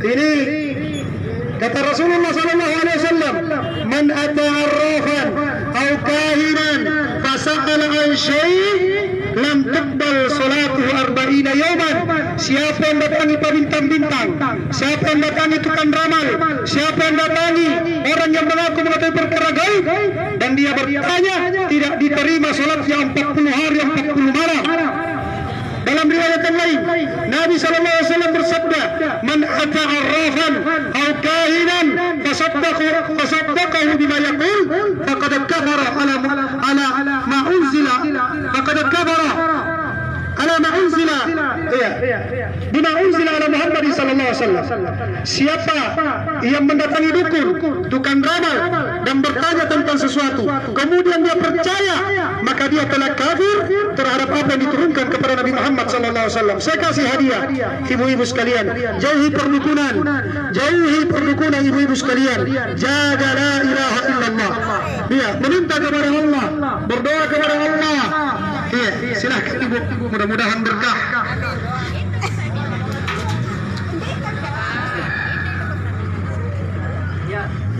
Ini kata Rasulullah SAW, man ata arrafan atau kahinan fasa'ala an syai' lam tuqbal salatuhu 40 yawman. Siapa yang datangi pabintang-bintang, siapa yang datangi tukang ramal, siapa yang datangi orang yang mengaku mengetahui perkara gaib dan dia bertanya, tidak diterima salatnya 40 hari 40 malam. Dalam riwayat yang lain, Nabi SAW bersabda, man ata arrafan aw kahinan fasaddaqahu bima yaqul faqad kafara ala ma unzila bima unzila ala Muhammad sallallahu alaihi wasallam. Siapa yang mendatangi dukun, tukang ramal dan bertanya tentang sesuatu, kemudian dia percaya, maka dia telah kafir terhadap apa yang diturunkan kepada Nabi Muhammad sallallahu alaihi wasallam. Saya kasih hadiah ibu-ibu sekalian, jauhi perdukunan ibu-ibu sekalian, jaga la ilaha illallah. Ya, meminta kepada Allah, berdoa kepada Allah. Iya, silakan ibu, mudah-mudahan berkah.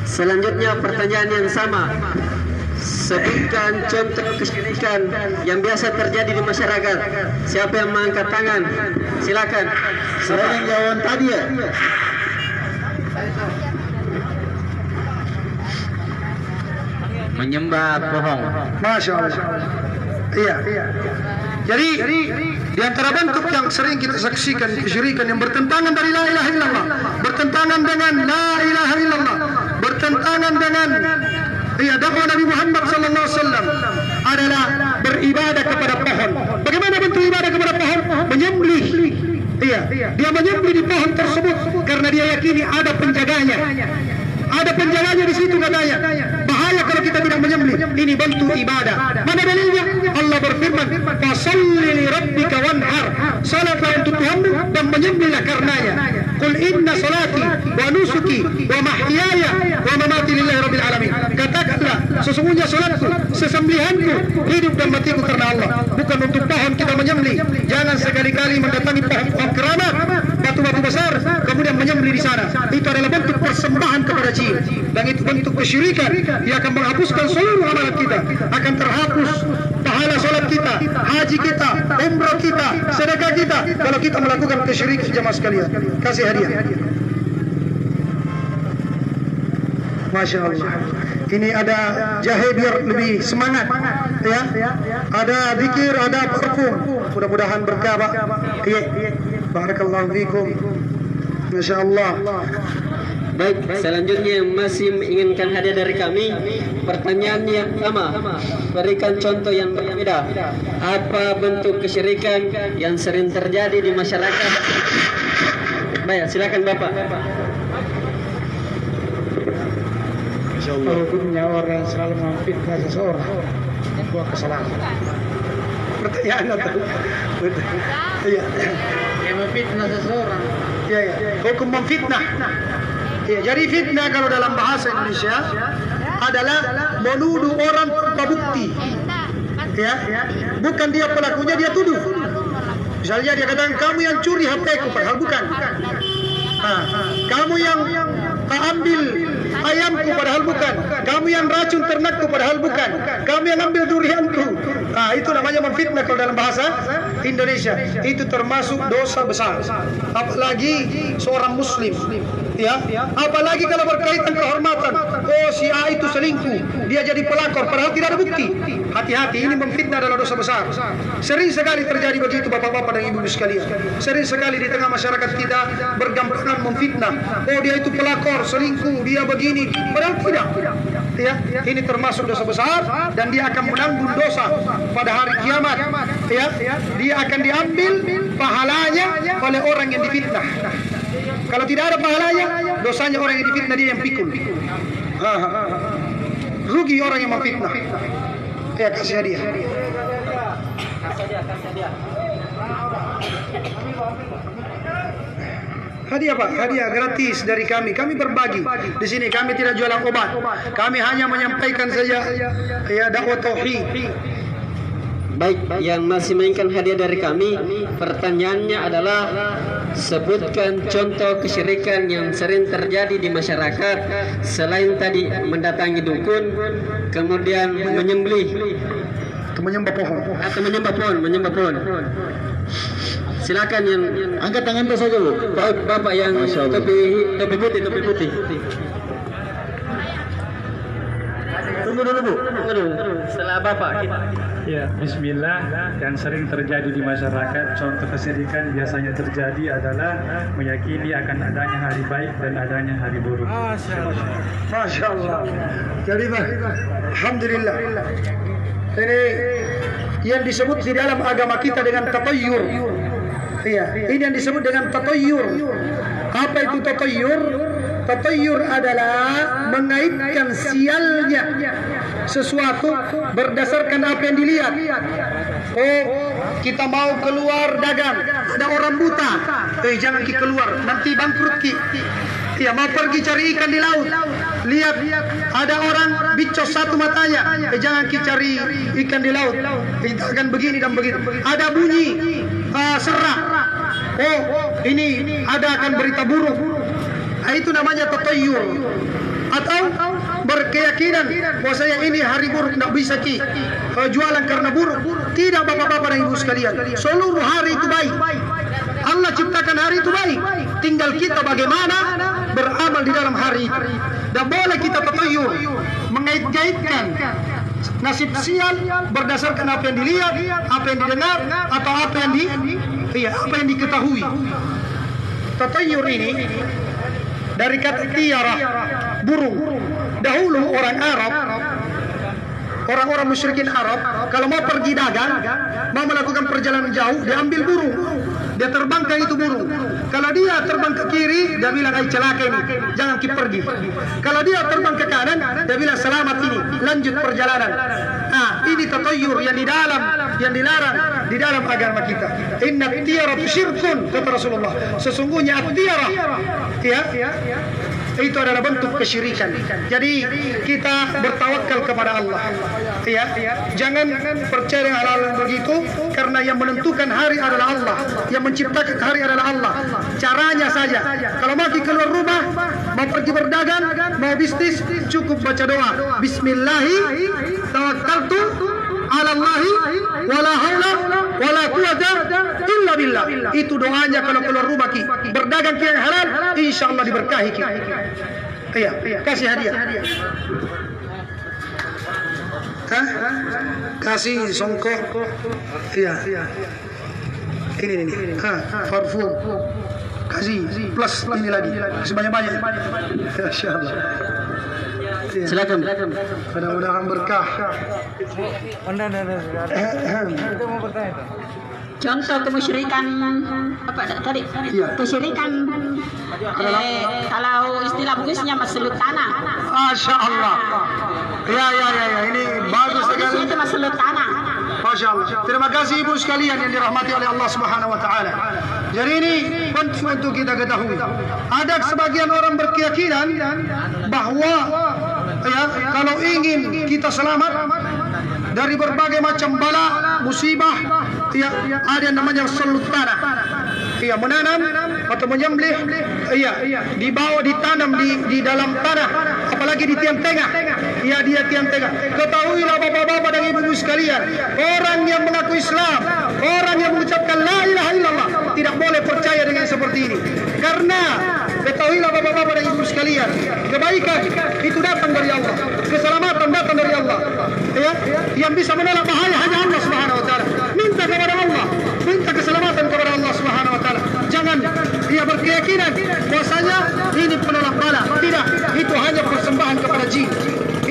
Selanjutnya pertanyaan yang sama. Sebutkan contoh kesyirikan yang biasa terjadi di masyarakat. Siapa yang mengangkat tangan? Silakan. Saya yang jawab tadi ya. Menyembah pohon. Masya Allah. Iya. Jadi di antara bentuk yang sering kita saksikan kesyirikan yang bertentangan dari la ilaha illallah, bertentangan dengan la ilaha illallah, bertentangan dengan dakwah Nabi Muhammad sallallahu alaihi wasallam adalah beribadah kepada pohon. Bagaimana bentuk ibadah kepada pohon? Menyembelih. Iya, dia menyembelih di pohon tersebut karena dia yakini ada penjaganya. Ada penjaganya di situ katanya. Bahaya kalau kita tidak menyembelih. Ini bentuk ibadah. Mana dalilnya? Allah berfirman, "Fasholli li rabbika wanhar." Salatlah untuk Tuhanmu dan menyembelihlah karenanya. Qul inna salati wa nusuki wa mahyaya wa mamati lillahi rabbil alamin. Katakanlah, sesungguhnya salatku, sesembelihanku, hidup dan matiku karena Allah, bukan untuk pohon kita menyembelih. Jangan sekali-kali mendatangi pohon keramat, batu-batu besar, kemudian menyembelih di sana. Itu adalah bentuk persembahan kepada jin, dan itu bentuk kesyirikan. Dia akan menghapuskan seluruh amalan kita, akan terhapus pahala salat kita, haji kita, umrah kita, sedekah kita kalau kita melakukan kesyirikan. Jemaah sekalian, kasih hadiah. Masya Allah. Ini ada jahe biar lebih semangat, ya. Ada zikir, ada parfum. Mudah-mudahan berkah, Pak. Iya. Barakallahu fikum. Masya Allah. Baik, selanjutnya yang masih menginginkan hadiah dari kami, pertanyaan yang sama, berikan contoh yang berbeda. Apa bentuk kesyirikan yang sering terjadi di masyarakat? Baik, silakan Bapak. Hukumnya orang yang selalu memfitnah seseorang membuat kesalahan. Pertanyaan atau? Iya. Yang memfitnah seseorang. Iya. Hukum memfitnah. Ya, jadi fitnah kalau dalam bahasa Indonesia adalah menuduh orang tanpa bukti. Ya, bukan dia pelakunya, dia tuduh. Misalnya dia katakan kamu yang curi HP-ku, padahal bukan. Kamu yang ambil ayamku, padahal bukan. Kamu yang racun ternakku, padahal bukan. Kamu yang ambil durianku. Itu namanya memfitnah kalau dalam bahasa Indonesia. Itu termasuk dosa besar. Apalagi seorang muslim. Ya, apalagi kalau berkaitan kehormatan. Oh, si A itu selingkuh, dia jadi pelakor padahal tidak ada bukti. Hati-hati, ini memfitnah adalah dosa besar. Sering sekali terjadi begitu bapak-bapak dan ibu-ibu sekalian. Sering sekali di tengah masyarakat kita bergampangan memfitnah. Oh, dia itu pelakor, selingkuh, dia begini, padahal tidak. Ya, ini termasuk dosa besar dan dia akan menanggung dosa pada hari kiamat. Ya, dia akan diambil pahalanya oleh orang yang difitnah. Kalau tidak ada pahalanya, dosanya orang yang difitnah, dia yang pikul. Rugi orang yang memfitnah. Ya, kasih hadiah. Hadiah Pak, hadiah gratis dari kami. Kami berbagi. Di sini kami tidak jualan obat. Kami hanya menyampaikan saja ya dakwah tauhid. Baik, yang masih menginginkan hadiah dari kami, pertanyaannya adalah sebutkan contoh kesyirikan yang sering terjadi di masyarakat selain tadi mendatangi dukun, kemudian menyembelih Menyembah pohon. atau menyembah pohon. Silakan yang angkat tangan saja Bu. Bapak yang topi putih. Tunggu dulu Bu. Setelah Bapak kita. Ya, bismillah. Yang sering terjadi di masyarakat, contoh kesyirikan biasanya terjadi adalah meyakini akan adanya hari baik dan adanya hari buruk. Masya Allah. Jadi alhamdulillah. Ini yang disebut di dalam agama kita dengan tatayyur. Iya, ini yang disebut dengan tatayyur. Apa itu tatayyur? Tatayyur adalah mengaitkan sialnya sesuatu berdasarkan apa yang dilihat. Oh, kita mau keluar dagang, ada orang buta. Jangan kita keluar, nanti bangkrut ki. Ya, mau pergi cari ikan di laut, lihat ada orang bicos satu matanya. Jangan kita cari ikan di laut, kita akan begini dan begitu. Ada bunyi serak. Oh, ini ada akan berita buruk. Itu namanya tatayyur. Atau berkeyakinan bahwasanya ini hari buruk, tidak bisa ki jualan karena buruk. Tidak bapak-bapak dan ibu sekalian, seluruh hari itu baik. Allah ciptakan hari itu baik. Tinggal kita bagaimana beramal di dalam hari itu. Dan boleh kita tatayyur, mengait-ngaitkan nasib sial berdasarkan apa yang dilihat, apa yang didengar, atau apa yang diketahui. Tatayyur ini dari kata tiara, burung. Dahulu orang Arab, orang-orang musyrikin Arab, kalau mau pergi dagang, mau melakukan perjalanan jauh, dia ambil burung. Dia terbangkan itu burung. Kalau dia terbang ke kiri, dia bilang, "Ai celaka ini, jangan kita pergi." Kalau dia terbang ke kanan, dia bilang, "Selamat ini, lanjut perjalanan." Nah, ini tatayyur yang dilarang di dalam agama kita. Inna tiara syirkun, kata Rasulullah. Sesungguhnya at-tiara, itu adalah bentuk kesyirikan. Jadi kita bertawakal kepada Allah. Jangan percaya dengan hal-hal begitu, karena yang menentukan hari adalah Allah, yang menciptakan hari adalah Allah. Caranya saja, kalau mau keluar rumah, mau pergi berdagang, mau bisnis, cukup baca doa. Bismillahi tawakkaltu ala Allahi wala haula wala quwata illa billah. Itu doanya kalau keluar rumah ki. Berdagang ki yang halal, insyaallah diberkahi ki. Iya, kasih hadiah. Kasih songkok. Iya. Ini. Parfum. Kasih plus ini lagi. Kasih banyak-banyak. Insyaallah. Silakan. Mudah-mudahan berkah. Contoh kemusyrikan apa tadi? Iya. Kesyirikan kalau istilah Bugisnya maslut tanah. Masya Allah. Ya. Ini bagus sekali. Itu maslut tanah. Masya Allah. Terima kasih ibu sekalian yang dirahmati oleh Allah Subhanahu Wa Taala. Jadi ini penting untuk kita ketahui. Ada sebagian orang berkeyakinan bahwa kalau ingin kita selamat dari berbagai macam bala, musibah, ada yang namanya selut tanah. Menanam atau menyembelih, ditanam di dalam tanah, apalagi di tiang tengah. Dia tiang tengah. Ketahuilah bapak-bapak dan ibu-ibu sekalian, orang yang mengaku Islam, orang yang mengucapkan la ilaha illallah, tidak boleh percaya dengan seperti ini. Karena Ketahuilah bapak-bapak dan ibu sekalian, kebaikan itu datang dari Allah, keselamatan datang dari Allah. Ya, yang bisa menolak bahaya hanya Allah Subhanahu wa taala. Minta kepada Allah, minta keselamatan kepada Allah Subhanahu wa taala. Jangan dia berkeyakinan bahwasanya ini penolak bala. Tidak, itu hanya persembahan kepada jin.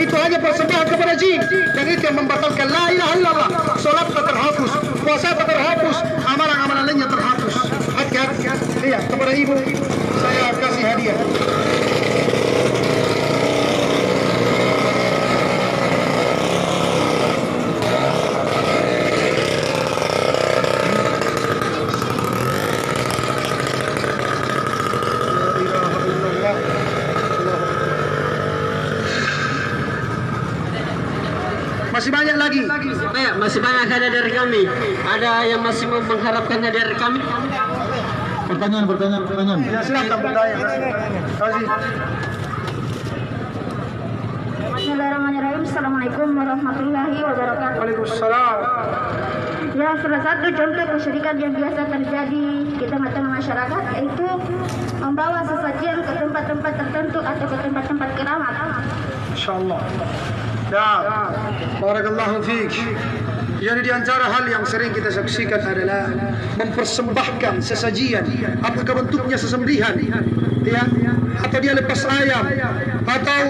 Itu hanya persembahan kepada jin, dan itu yang membatalkan la ilaha illallah. Salat tak terhapus, puasa tak terhapus, amalan-amalan lainnya terhapus. Hati-hati. Iya, kepada ibu saya kasih hadiah. Masih banyak lagi. Baik, masih banyak hadiah dari kami. Ada yang masih mau mengharapkan hadiah dari kami? Pertanyaan. Ya, silakan bertanya. Terima kasih. Bismillahirrahmanirrahim. Assalamualaikum warahmatullahi wabarakatuh. Waalaikumsalam. Ya, salah satu contoh kesyirikan yang biasa terjadi di tengah-tengah masyarakat yaitu membawa sesajian ke tempat-tempat tertentu atau ke tempat-tempat keramat. Insyaallah. Ya, barakallahu fiik. Jadi di antara hal yang sering kita saksikan adalah mempersembahkan sesajian, apakah bentuknya sesembelihan, ya, atau dia lepas ayam, atau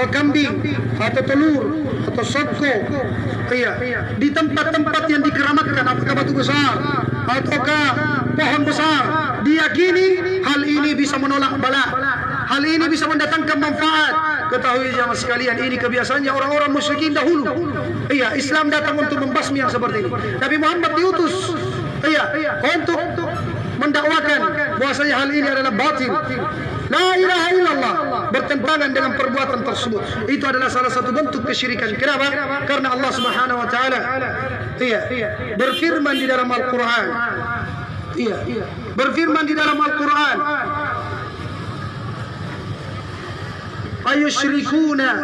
kambing, atau telur, atau sotko, ya, di tempat-tempat yang dikeramatkan, apakah batu besar, ataukah pohon besar, diyakini hal ini bisa menolak bala, hal ini bisa mendatangkan manfaat. Ketahui jemaah sekalian, ini kebiasaannya orang-orang musyrikin dahulu. Iya, Islam datang untuk membasmi yang seperti ini. Nabi Muhammad diutus, iya, untuk mendakwakan bahwasanya hal ini adalah batil. La ilaha illallah, bertentangan dengan perbuatan tersebut. Itu adalah salah satu bentuk kesyirikan. Kenapa? Karena Allah Subhanahu wa taala berfirman di dalam Al-Qur'an. Iya, berfirman di dalam Al-Qur'an. Ayusyrikuna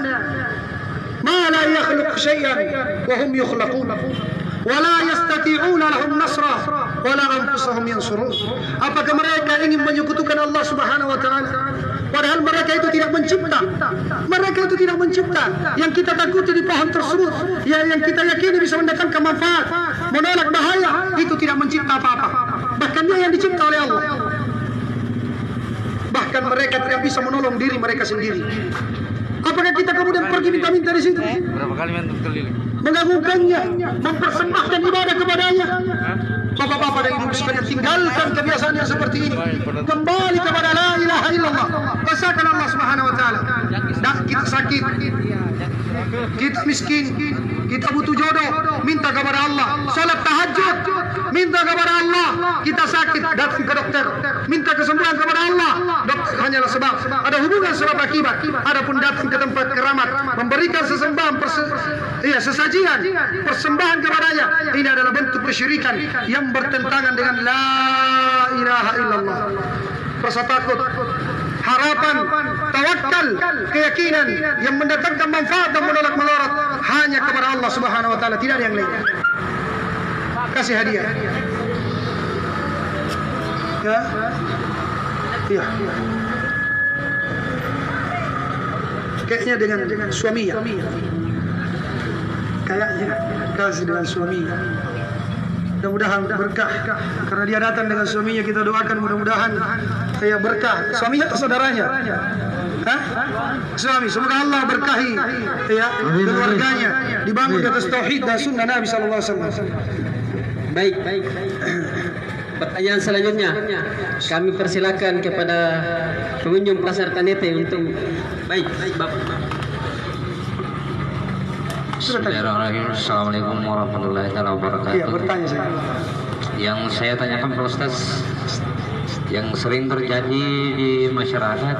ma la yakhluq syai'an wa hum yukhlaqun wa la yastati'una lahum nasra wa la anfusahum yansurun. Apakah mereka ingin menyekutukan Allah Subhanahu wa taala padahal mereka itu tidak mencipta? Mereka itu tidak mencipta. Yang kita takuti di pohon tersebut, ya, yang kita yakini bisa mendatangkan manfaat, menolak bahaya, itu tidak mencipta apa-apa. Bahkan dia yang dicipta oleh Allah. Bahkan mereka tidak bisa menolong diri mereka sendiri. Apakah kita kemudian pergi minta-minta di situ? Berapa kali mentuk keliling? Mengagungkannya, mempersembahkan ibadah kepadanya. Bapak-bapak dan ibu sekalian, tinggalkan kebiasaan yang seperti ini. Kembali kepada la ilaha illallah. Rasakan Allah Subhanahu wa taala. Dan kita sakit, kita miskin, kita butuh jodoh, minta kepada Allah. Salat tahajud, minta kepada Allah. Kita sakit, datang ke dokter, minta kesembuhan kepada Allah. Dokter hanyalah sebab. Ada hubungan sebab akibat. Adapun datang ke tempat keramat, memberikan sesembahan, sesajian, persembahan kepadanya, ini adalah bentuk kesyirikan yang bertentangan dengan la ilaha illallah. Rasa takut, harapan, tawakal, keyakinan yang mendatangkan manfaat dan menolak mudarat hanya kepada Allah Subhanahu wa taala, tidak ada yang lain. Kasih hadiah. Ya. Iya. Kayaknya dengan suaminya. Kayaknya kasih dengan suaminya. Mudah-mudahan berkah, karena dia datang dengan suaminya. Kita doakan mudah-mudahan saya berkah. Suaminya atau saudaranya? Hah? Suami. Semoga Allah berkahi ya keluarganya, dibangun di atas tauhid dan sunnah Nabi sallallahu alaihi wasallam. Baik. Pertanyaan selanjutnya, kami persilakan kepada pengunjung pasar Tanete untuk Bapak. Bismillahirrahmanirrahim. Assalamualaikum warahmatullahi wabarakatuh. Iya, bertanya saya. Yang saya tanyakan Pak Ustaz, yang sering terjadi di masyarakat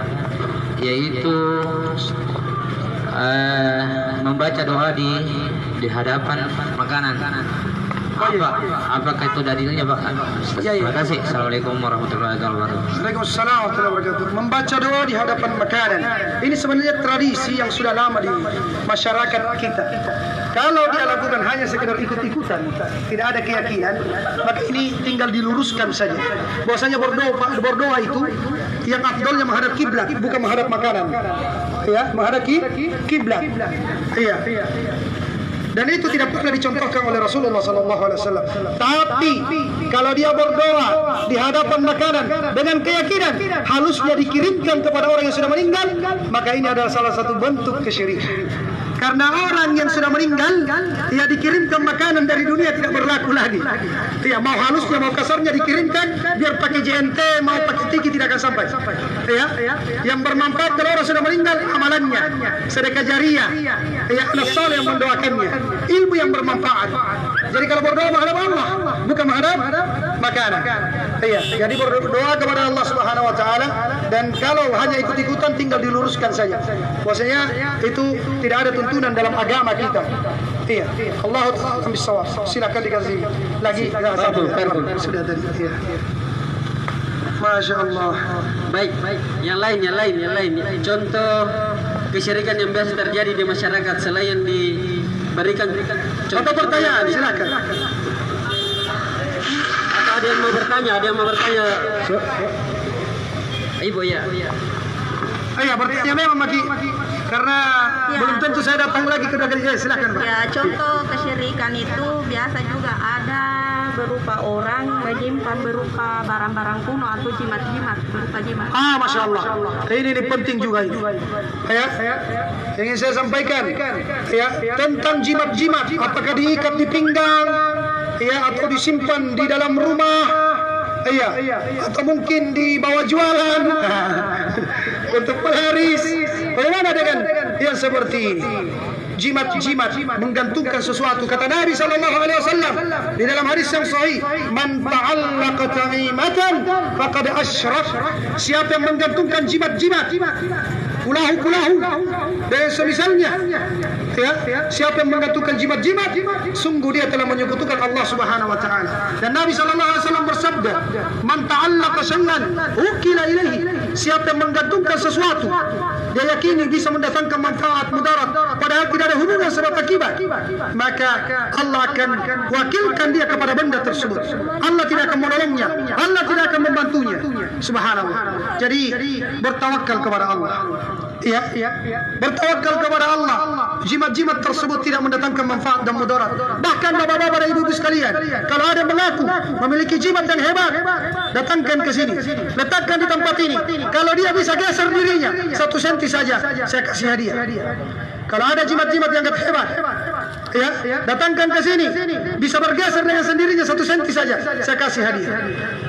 yaitu membaca doa di hadapan makanan. Apakah itu dalilnya Pak? Terima kasih. Assalamualaikum warahmatullahi wabarakatuh. Waalaikumsalam warahmatullahi wabarakatuh. Membaca doa di hadapan makanan, ini sebenarnya tradisi yang sudah lama di masyarakat kita. Kalau dia lakukan hanya sekedar ikut-ikutan, tidak ada keyakinan, maka ini tinggal diluruskan saja. Bahwasanya berdoa itu yang afdolnya menghadap kiblat, bukan menghadap makanan. Ya, menghadap kiblat. Iya. Dan itu tidak pernah dicontohkan oleh Rasulullah SAW. Tapi kalau dia berdoa di hadapan makanan dengan keyakinan halusnya dikirimkan kepada orang yang sudah meninggal, maka ini adalah salah satu bentuk kesyirikan. Karena orang yang sudah meninggal, dia dikirimkan makanan dari dunia tidak berlaku lagi. Dia mau halusnya, mau kasarnya dikirimkan, biar pakai JNT, mau pakai tiki tidak akan sampai. Ya, yang bermanfaat kalau orang sudah meninggal amalannya, sedekah jariah, ya anak saleh yang mendoakannya, ilmu yang bermanfaat. Jadi kalau berdoa menghadap Allah, bukan menghadap makanan. Iya, jadi berdoa kepada Allah Subhanahu wa taala, dan kalau hanya ikut-ikutan tinggal diluruskan saja. Bahwasanya itu tidak ada tuntunan dalam agama kita. Iya. Allah taala bisawab. Silakan dikasih lagi. Sudah tadi. Iya. Masya Allah. Baik, yang lain. Contoh kesyirikan yang biasa terjadi di masyarakat selain diberikan contoh. Atau pertanyaan, silakan. Atau ada yang mau bertanya, Ibu ya. Iya, bertanya memang Maki. Karena belum tentu saya datang lagi ke negeri. Silakan, Pak. Ya, contoh kesyirikan itu biasa juga ada berupa orang menyimpan berupa barang-barang kuno atau jimat-jimat, berupa jimat. Masya Allah. Ini penting juga ini. Ya, ingin saya sampaikan ya tentang jimat-jimat. Apakah diikat di pinggang, ya, atau disimpan di dalam rumah, iya, atau mungkin dibawa jualan untuk pelaris. Bagaimana dengan yang seperti ini? Jimat-jimat menggantungkan sesuatu. Kata Nabi SAW di dalam hadis yang sahih, man ta'allaqa tamimatan faqad asyrak. Siapa yang menggantungkan jimat-jimat, kulahu-kulahu dan semisalnya, ya, siapa yang menggantungkan jimat-jimat, sungguh dia telah menyekutukan Allah Subhanahu wa taala. Dan Nabi SAW bersabda, man ta'allaqa syai'an ukila ilaihi. Siapa yang menggantungkan sesuatu, dia yakini bisa mendatangkan manfaat mudarat, padahal tidak ada hubungan sebab akibat, maka Allah akan wakilkan dia kepada benda tersebut. Allah tidak akan menolongnya, Allah tidak akan membantunya. Subhanallah. Jadi bertawakal kepada Allah. Ya, bertawakal kepada Allah. Jimat-jimat tersebut tidak mendatangkan manfaat dan mudarat. Bahkan bapak-bapak dan ibu-ibu sekalian, kalau ada mengaku memiliki jimat yang hebat, datangkan ke sini, letakkan di tempat ini. Kalau dia bisa geser dirinya 1 senti saja, saya kasih hadiah. Kalau ada jimat-jimat yang hebat, ya, datangkan ke sini, bisa bergeser dengan sendirinya 1 senti saja, saya kasih hadiah.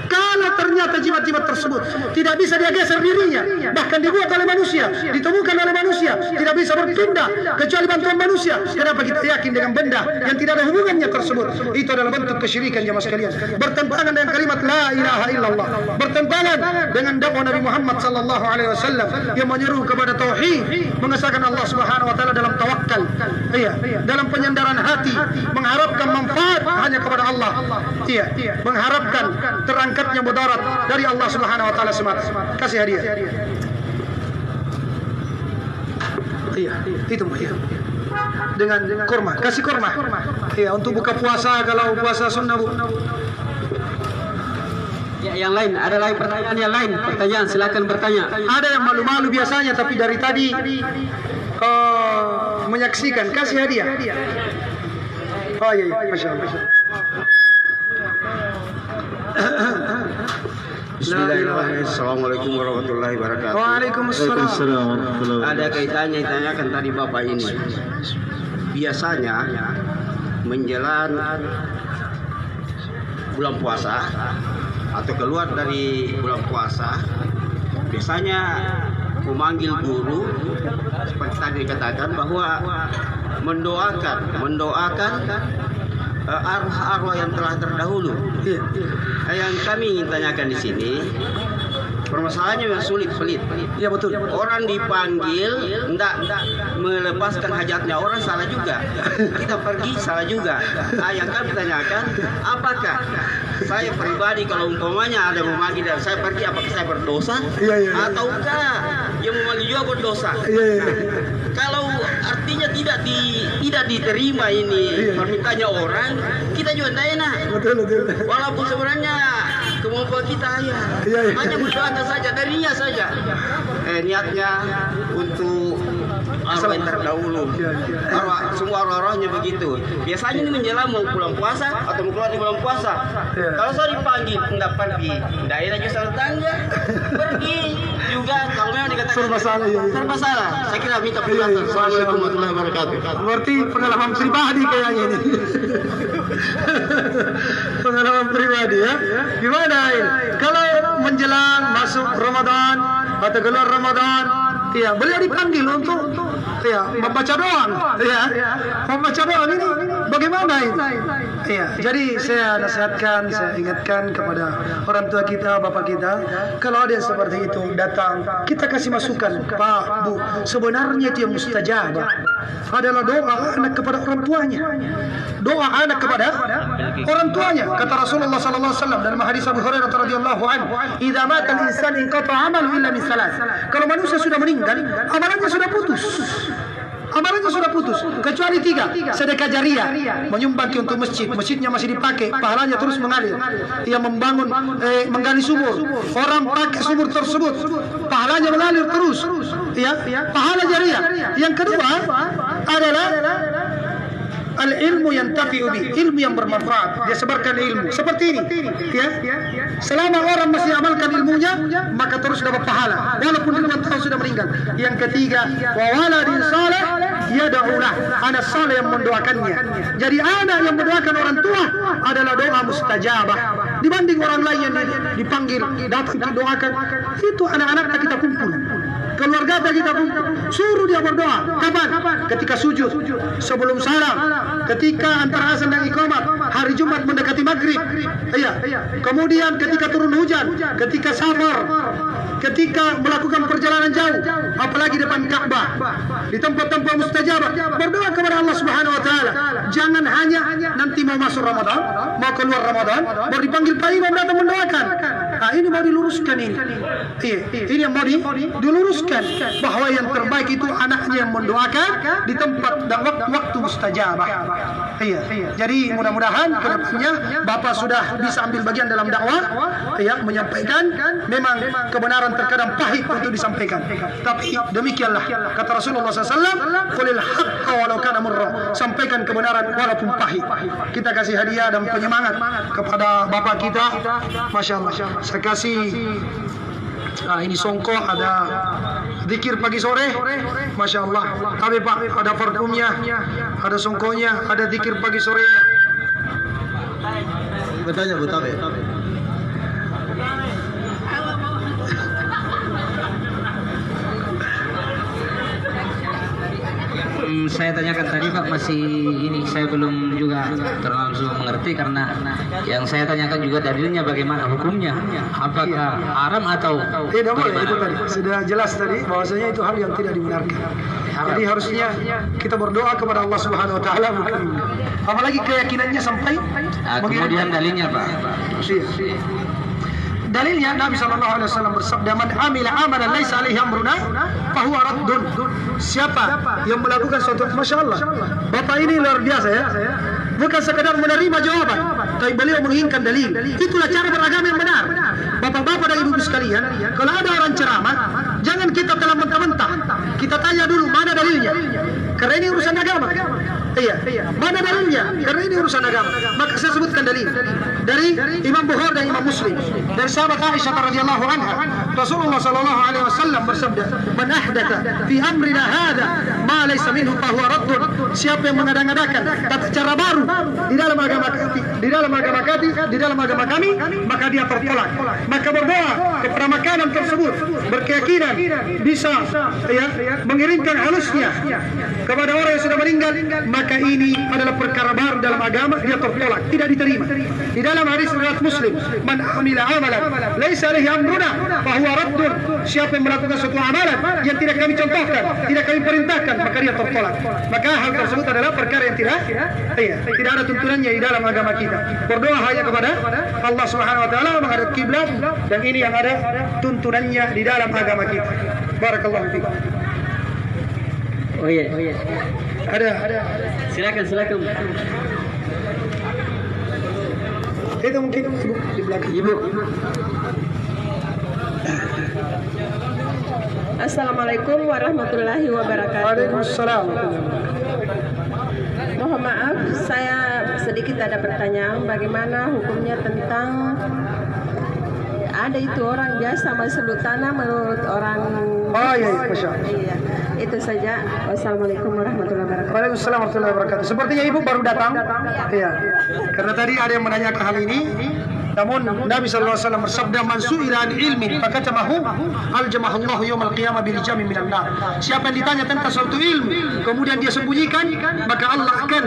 Kalau ternyata jimat-jimat tersebut tidak bisa dia geser dirinya, bahkan dibuat oleh manusia, ditemukan oleh manusia, tidak bisa berpindah kecuali bantuan manusia, kenapa kita yakin dengan benda yang tidak ada hubungannya tersebut? Itu adalah bentuk kesyirikan jemaah sekalian, bertentangan dengan kalimat la ilaha illallah, bertentangan dengan dakwah Nabi Muhammad sallallahu alaihi wasallam yang menyeru kepada tauhid, mengesahkan Allah Subhanahu wa taala dalam tawakal, iya, dalam penyandaran hati, mengharapkan manfaat hanya kepada Allah, iya, mengharapkan terangkatnya mudarat dari Allah Subhanahu wa taala semata. Kasih hadiah. Iya, itu dengan kurma, kasih kurma. Iya, untuk buka puasa kalau puasa sunnah, Bu. Ya, yang lain, ada lagi pertanyaan yang lain? Pertanyaan, silakan bertanya. Ada yang malu-malu biasanya, tapi dari tadi menyaksikan, kasih hadiah. Oh iya, Masya Allah. Bismillahirrahmanirrahim. Assalamualaikum warahmatullahi wabarakatuh. Waalaikumsalam. Ada kaitannya ditanyakan tadi Bapak ini. Biasanya menjelang bulan puasa atau keluar dari bulan puasa, biasanya memanggil guru seperti tadi dikatakan bahwa mendoakan arwah-arwah yang telah terdahulu. Yang kami ingin tanyakan di sini, permasalahannya yang sulit. Ya betul. Orang dipanggil enggak melepaskan hajatnya, orang salah juga. Kita pergi salah juga. Yang kami tanyakan, apakah saya pribadi kalau umpamanya ada memanggil dan saya pergi, apakah saya berdosa? Ataukah yang memanggil juga berdosa? Kalau artinya tidak diterima ini permintaannya orang, kita juga tidak enak. Betul. Walaupun sebenarnya orang tua kita ya. Iya, iya. Hanya berdoakan saja darinya saja. Niatnya untuk arwah yang terdahulu. Semua arwah-arwahnya begitu. Biasanya ini menjelang mau pulang puasa atau mau keluar di bulan puasa. Kalau saya dipanggil tidak pergi, tidak enak juga tetangga pergi juga. Kalau memang dikatakan Serba salah, ya. serba salah. Saya kira minta penjelasan. Assalamualaikum warahmatullahi wabarakatuh. Berarti pengalaman pribadi kayaknya ini. Pengalaman pribadi ya. Gimana ini? Kalau menjelang masuk Ramadan atau keluar Ramadan, ya beliau dipanggil untuk membaca doa. Membaca doa ini bagaimana ini? Jadi saya nasihatkan, saya ingatkan kepada orang tua kita, bapak kita, kalau ada yang seperti itu datang, kita kasih masukan, Pak, Bu, sebenarnya itu yang mustajab adalah doa anak kepada orang tuanya. Doa anak kepada orang tuanya. Kata Rasulullah sallallahu alaihi wasallam dalam hadis Abu Hurairah radhiyallahu anhu, "Idza mata al-insan inqata'a 'amaluhu illa min salas." Kalau manusia sudah meninggal, amalannya sudah putus. Amalannya sudah putus kecuali 3. Sedekah jariah, menyumbang untuk masjid, masjidnya masih dipakai, pahalanya terus mengalir. Ia membangun menggali sumur, orang pakai sumur tersebut, pahalanya mengalir terus. Pahala jariah. Yang kedua adalah al-ilmu yantafi'u bi, ilmu yang bermanfaat. Dia sebarkan ilmu seperti ini, selama orang masih amalkan ilmunya, maka terus dapat pahala walaupun ribuan tahun sudah meninggal. Yang ketiga, wa waladin saleh yad'ulah, anak saleh yang mendoakannya. Jadi anak yang mendoakan orang tua adalah doa mustajabah dibanding orang lain yang dipanggil datang didoakan. Itu anak-anak kita kumpul, keluarga kita kumpul, suruh dia berdoa. Kapan? Ketika sujud, sebelum salam, ketika antara azan dan iqamat, hari Jumat mendekati maghrib, kemudian ketika turun hujan, ketika safar, ketika melakukan perjalanan jauh, apalagi depan Ka'bah, di tempat-tempat mustajabah, berdoa kepada Allah Subhanahu wa taala. Jangan hanya nanti mau masuk Ramadan, mau keluar Ramadan, baru dipanggil Pak Imam datang mendoakan. Ini mau diluruskan ini. Ini yang mau diluruskan bahwa yang terbaik itu anaknya yang mendoakan di tempat dan waktu mustajabah. Jadi mudah-mudahan kedepannya Bapak sudah bisa ambil bagian dalam dakwah, menyampaikan. Memang kebenaran terkadang pahit untuk disampaikan, tapi demikianlah kata Rasulullah SAW, qulil haqqa walau kana murra, sampaikan kebenaran walaupun pahit. Kita kasih hadiah dan penyemangat kepada Bapak kita. Masya Allah, saya kasih ini songkok, ada zikir pagi sore, Masya Allah. Tapi Pak, ada parfumnya, ada songkonya, ada zikir pagi sore. Bertanya Bu Tabe. Saya tanyakan tadi Pak, masih ini saya belum juga terlalu mengerti, karena yang saya tanyakan juga dalilnya bagaimana hukumnya, apakah haram atau Tidak boleh. Itu tadi sudah jelas tadi bahwasanya itu hal yang tidak dibenarkan. Jadi harusnya kita berdoa kepada Allah Subhanahu wa taala, bukan apalagi keyakinannya sampai kemudian dalilnya Pak. Dalilnya Nabi SAW bersabda, "Man amila amalan laisa alaihi amruna fahuwa raddun." Siapa yang melakukan suatu, Masya Allah, Bapak ini luar biasa ya. Bukan sekedar menerima jawaban, tapi beliau menginginkan dalil. Itulah cara beragama yang benar. Bapak-bapak dan ibu-ibu sekalian, kalau ada orang ceramah, jangan kita telah mentah-mentah. Kita tanya dulu mana dalilnya. Karena ini urusan agama. Mana dalilnya? Karena ini urusan agama. Maka saya sebutkan dalil dari Imam Bukhari dan Imam Muslim, dari sahabat Aisyah radhiyallahu anha. Rasulullah sallallahu alaihi wasallam bersabda, "Man ahdatha fi amrina hadza ma laysa minhu fa huwa raddun." Siapa yang mengadakan tata cara baru di dalam agama kami, maka dia tertolak. Maka berdoa kepada makanan tersebut, berkeyakinan bisa mengirimkan halusnya kepada orang yang sudah meninggal, maka ini adalah perkara baru dalam agama, dia tertolak, tidak diterima. Di dalam hadis riwayat Muslim, "Man amila amalan laisa alaihi amruna fa huwa raddun." Siapa yang melakukan suatu amalan yang tidak kami contohkan, tidak kami perintahkan, maka dia tertolak. Maka hal tersebut adalah perkara yang tidak ada tuntunannya di dalam agama kita. Berdoa hanya kepada Allah Subhanahu wa taala, menghadap kiblat, dan ini yang ada tuntunannya di dalam agama kita. Barakallahu fiik. Oh iya. Ada. Silakan. Itu mungkin Ibu di belakang. Ibu. Assalamualaikum warahmatullahi wabarakatuh. Waalaikumsalam. Mohon maaf, saya sedikit ada pertanyaan. Bagaimana hukumnya tentang ada itu orang biasa masuk tanah menurut orang? Oh iya, Masya Allah. Iya, itu saja. Wassalamualaikum warahmatullahi wabarakatuh. Waalaikumsalam warahmatullahi wabarakatuh. Sepertinya Ibu baru datang. Iya. Karena tadi ada yang menanyakan hal ini. Namun Nabi SAW bersabda, "Man su'ila an ilmin fakatamahu aljamahu Allah yaumil qiyamah bil jami minan nar." Siapa yang ditanya tentang suatu ilmu kemudian dia sembunyikan, maka Allah akan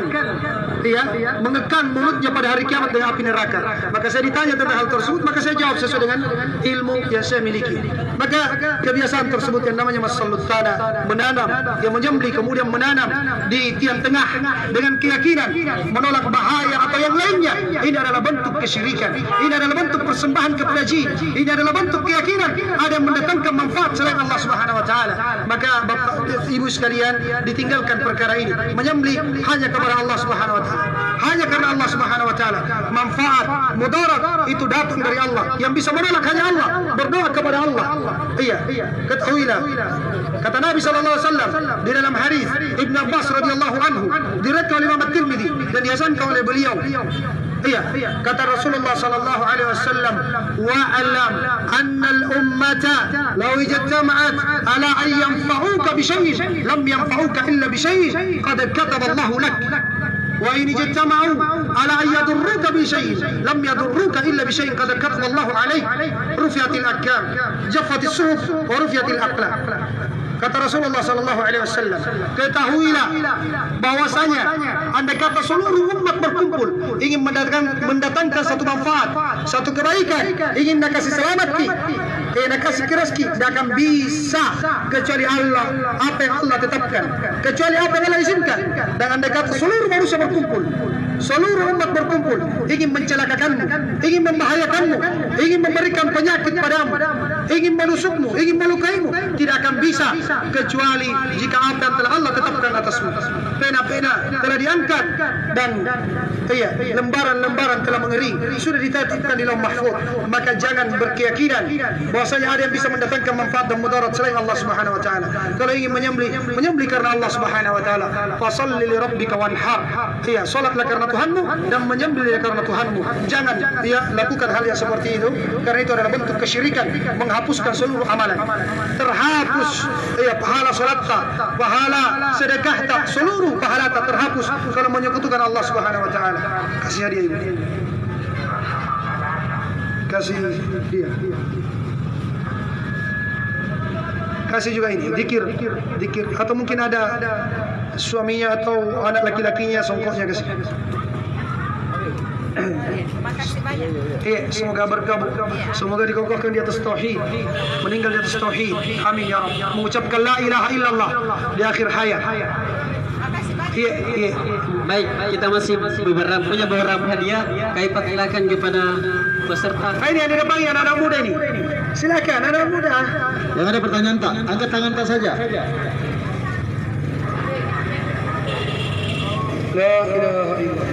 mengekang mulutnya pada hari kiamat dengan api neraka. Maka saya ditanya tentang hal tersebut, maka saya jawab sesuai dengan ilmu yang saya miliki. Maka kebiasaan tersebut yang namanya masallut tanah, menanam, yang menyembelih kemudian menanam di tiang tengah dengan keyakinan menolak bahaya atau yang lainnya, ini adalah bentuk kesyirikan. Ini adalah bentuk persembahan kepada jin. Ini adalah bentuk keyakinan ada yang mendatangkan manfaat selain Allah Subhanahu wa taala. Maka Bapak Ibu sekalian, ditinggalkan perkara ini. Menyembelih hanya kepada Allah Subhanahu wa taala. Hanya karena Allah Subhanahu wa taala. Manfaat, mudarat itu datang dari Allah. Yang bisa menolak hanya Allah. Berdoa kepada Allah. Iya, ketahuilah. Kata Nabi sallallahu alaihi wasallam di dalam hadis Ibnu Abbas radhiyallahu anhu, diriwayatkan oleh Imam At-Tirmidzi dan dihasankan oleh beliau. Iya, kata Rasulullah sallallahu alaihi wasallam, "Wa'lam anna al-ummata law ijtama'at ala an yanfa'uka bi syai'in lam yanfa'uka illa bi syai'in qad kataba Allah lak. Wa in ijtama'u ala an yadurruka bi syai'in lam yadurruka illa bi syai'in qad kataba Allah 'alaik. Rufi'atil akam, jaffatis suhuf wa rufi'atil aqlam." Kata Rasulullah sallallahu alaihi wasallam, ketahuilah bahwasanya andai kata seluruh umat berkumpul ingin mendatangkan satu manfaat, satu kebaikan, ingin nak kasih selamat nak kasih rezeki, tidak akan bisa kecuali Allah, apa yang Allah tetapkan, kecuali apa yang Allah izinkan. Dan andai kata seluruh manusia berkumpul, seluruh umat berkumpul ingin mencelakakanmu, ingin membahayakanmu, ingin memberikan penyakit padamu, ingin menusukmu, ingin melukaimu, tidak akan bisa kecuali jika apa yang telah Allah tetapkan atasmu. Pena-pena telah diangkat dan lembaran-lembaran telah mengering, sudah ditetapkan di Lauh Mahfuz. Maka jangan berkeyakinan bahwasanya ada yang bisa mendatangkan manfaat dan mudarat selain Allah Subhanahu wa taala. Kalau ingin menyembelih karena Allah Subhanahu wa taala. Fashalli li rabbika wanhar. Iya, salatlah karena Tuhanmu dan menyembelih karena Tuhanmu. Jangan lakukan hal yang seperti itu, karena itu adalah bentuk kesyirikan, menghapuskan seluruh amalan. Terhapus pahala salatnya, pahala sedekahnya, seluruh pahala terhapus kalau menyekutukan Allah Subhanahu wa taala. Kasih hadiah Ibu. Kasih dia. Kasih juga ini, zikir. Atau mungkin ada suaminya atau anak laki-lakinya, songkoknya kasih. Makasih banyak. Iya, semoga berkabul. Semoga dikokohkan di atas tauhid, meninggal di atas tauhid. Amin ya Rabb. Mengucapkan la ilaha illallah di akhir hayat. Iya. Baik, kita masih punya beberapa hadiah. Kami persilakan kepada peserta. Ini yang di depan anak-anak muda ini. Silakan anak muda. Yang ada pertanyaan tak? Angkat tangan tak saja. La ilaha illallah.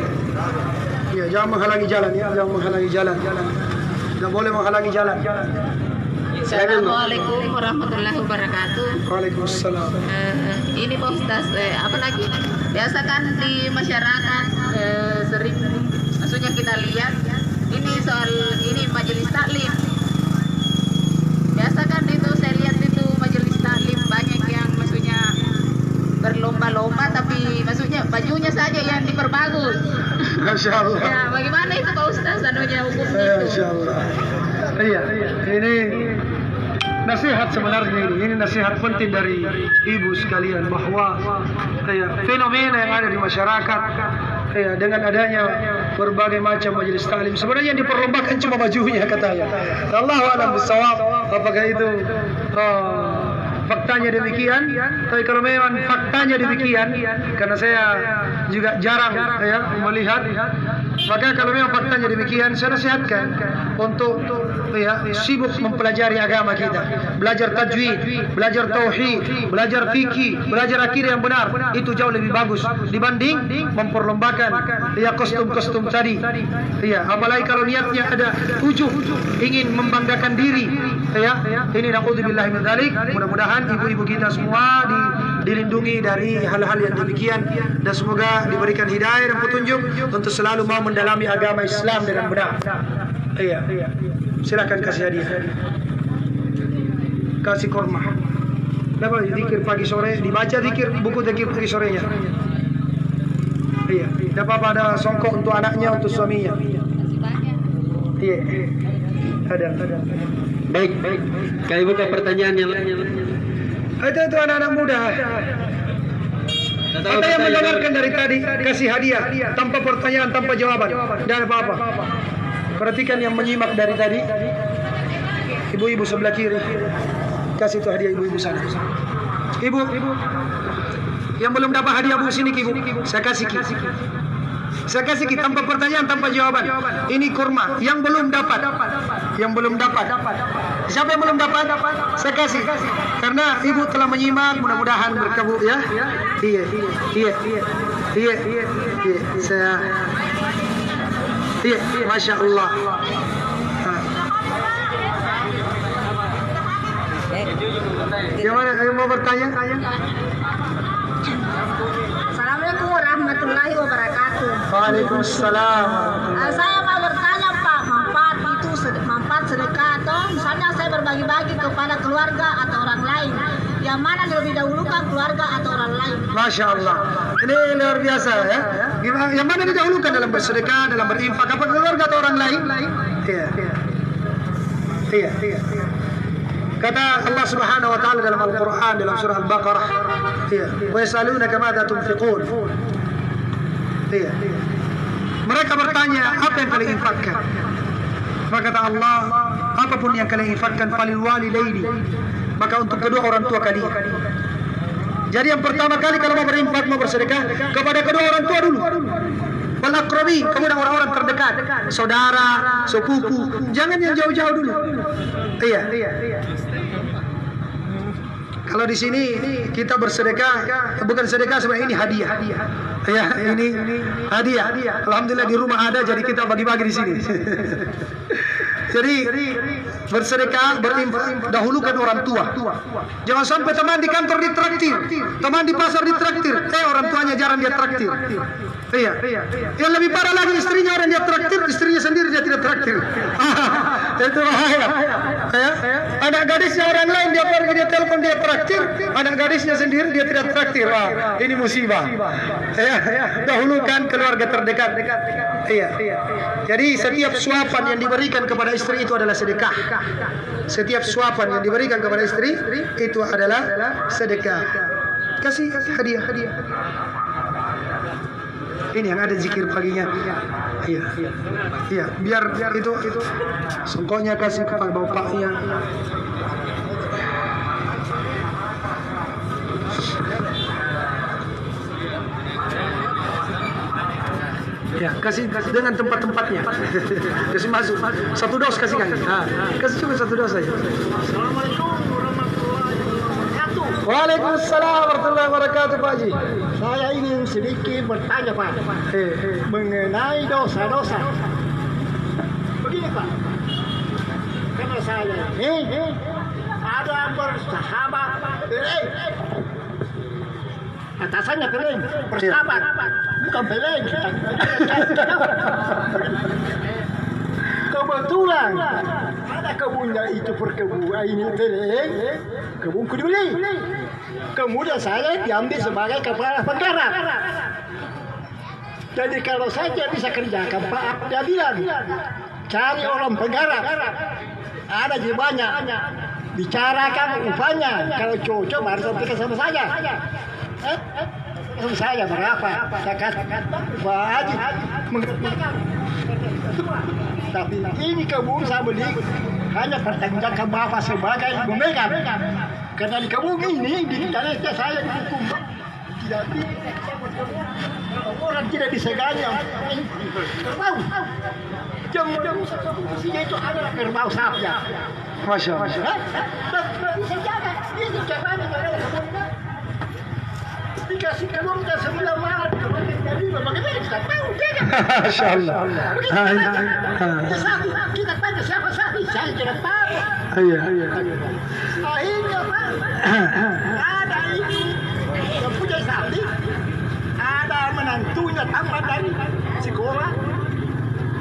Ya, jangan menghalangi jalan ya, jangan menghalangi jalan. Tidak boleh menghalangi jalan. Assalamualaikum warahmatullahi wabarakatuh. Waalaikumsalam. Ini Pak Ustaz, apa lagi? Biasa kan di masyarakat sering, maksudnya kita lihat ini soal ini majelis taklim. Biasa kan itu saya lihat itu majelis taklim banyak yang maksudnya berlomba-lomba, tapi maksudnya bajunya saja yang diperbagus. Masya Allah. Ya, bagaimana itu Pak Ustaz anunya hukumnya itu? Masya Allah. Iya, ini nasihat sebenarnya ini nasihat penting dari ibu sekalian bahwa fenomena yang ada di masyarakat dengan adanya berbagai macam majelis taklim sebenarnya yang diperlombakan cuma bajunya katanya. Allahu a'lam bishawab, apakah itu faktanya demikian? Tapi kalau memang faktanya demikian, karena saya juga jarang melihat, maka kalau memang faktanya demikian, saya nasihatkan untuk sibuk mempelajari agama kita, belajar tajwid, belajar tauhid, belajar fikih, belajar akidah yang benar, itu jauh lebih bagus dibanding memperlombakan kostum-kostum tadi. Apalagi kalau niatnya ada ujub, ingin membanggakan diri. Ini naudzubillah min dzalik. Mudah-mudahan ibu-ibu kita semua dilindungi dari hal-hal yang demikian, dan semoga diberikan hidayah dan petunjuk untuk selalu mau mendalami agama Islam dengan benar. Silakan kasih hadiah, kasih kurma. Dapat zikir pagi sore, dibaca zikir, buku zikir pagi sorenya. Tidak apa-apa, ada songkok untuk anaknya, untuk suaminya. Ada. Baik. Kami buka pertanyaan yang lain. Itu anak-anak muda. Ada yang mendengarkan dari tadi, kasih hadiah tanpa pertanyaan, tanpa jawaban, dan apa-apa. Perhatikan yang menyimak dari tadi. Ibu-ibu sebelah kiri, kasih itu hadiah ibu-ibu sana. Ibu yang belum dapat hadiah bu sini ibu, saya kasih tanpa pertanyaan, tanpa jawaban. Ini kurma yang belum dapat. Siapa yang belum dapat? Saya kasih. Karena ibu telah menyimak, mudah-mudahan berkabul ya. Iya. Masya Allah. Yang mana yang mau bertanya? Assalamualaikum warahmatullahi wabarakatuh. Waalaikumsalam. Saya mau bertanya Pak, manfaat sedekah atau misalnya saya berbagi-bagi kepada keluarga atau orang lain, yang mana lebih dahulukan keluarga atau orang lain? Masya Allah. Ini luar biasa ya. Yang mana didahulukan dalam bersedekah, dalam berinfak, apa keluarga atau orang lain? Iya. Kata Allah Subhanahu wa taala dalam Al-Qur'an, dalam surah Al-Baqarah, wa yasalunaka madza tunfiqun. Mereka bertanya, apa yang kalian infakkan? Maka kata Allah, apapun yang kalian infakkan, falil walidaini, maka untuk kedua orang tua kalian. Jadi yang pertama kali kalau mau berinfak, mau bersedekah, kepada kedua orang tua dulu. Wal aqrabin, kemudian orang-orang terdekat, saudara, sepupu, jangan yang jauh-jauh dulu. Kalau di sini kita bersedekah, bukan sedekah sebenarnya, ini hadiah. Ini hadiah. Alhamdulillah di rumah ada, jadi kita bagi-bagi di sini. Jadi bersedekah, berinfak, dahulukan orang tua. Jangan sampai teman di kantor ditraktir, teman di pasar ditraktir, orang tuanya jarang dia traktir. Yang lebih parah lagi, istrinya orang dia traktir, istrinya sendiri dia tidak traktir. Itu bahaya. Anak gadisnya orang lain dia pergi, dia telepon, dia traktir, anak gadisnya sendiri dia tidak traktir. Wah, ini musibah. Dahulukan keluarga terdekat. Jadi setiap suapan yang diberikan kepada istri itu adalah sedekah. Setiap suapan yang diberikan kepada istri itu adalah sedekah. Kasih hadiah. Ini yang ada zikir paginya. Iya. Biar itu songkoknya kasih kepada bapaknya. Ya, kasih dengan tempat-tempatnya. Kasih masuk. Satu dos kasih kan. Kasih cuma satu dos saja. Assalamualaikum warahmatullahi wabarakatuh. Waalaikumsalam warahmatullahi wabarakatuh, Pak Haji. Saya ingin sedikit bertanya, Pak, mengenai dosa-dosa. Begini, Pak, karena saya ini ada bersahabat, atasannya peling, bersahabat, bukan peling. Kebetulan ada kebunnya itu perkebunan ini peling, kebun keduli. Kemudian saya diambil sebagai kepala penggarap. Jadi kalau saya bisa kerjakan, Pak, dia bilang cari orang penggarap. Ada je banyak. Bicarakan upahnya. Kalau cocok baru sampaikan sama saya. Sama saya berapa? Saya katakan Pak Haji. Tapi ini kebun saya beli hanya pertanggungjawabkan Bapak sebagai pemegang. Karena di kebun ini di tanahnya saya dihukum. Tidak orang tidak disegani. Isinya itu adalah kerbau sapnya. Masya Allah. Bisa jaga. Ini caranya sebenarnya. Dikasih kalungnya 9 malam. Bagaimana kita tahu jaga? Masya Allah. Kita tanya siapa sapi, saya tidak tahu. Iya. Akhirnya Pak, ada ini yang punya sapi, ada menantunya tambahan dari sekolah.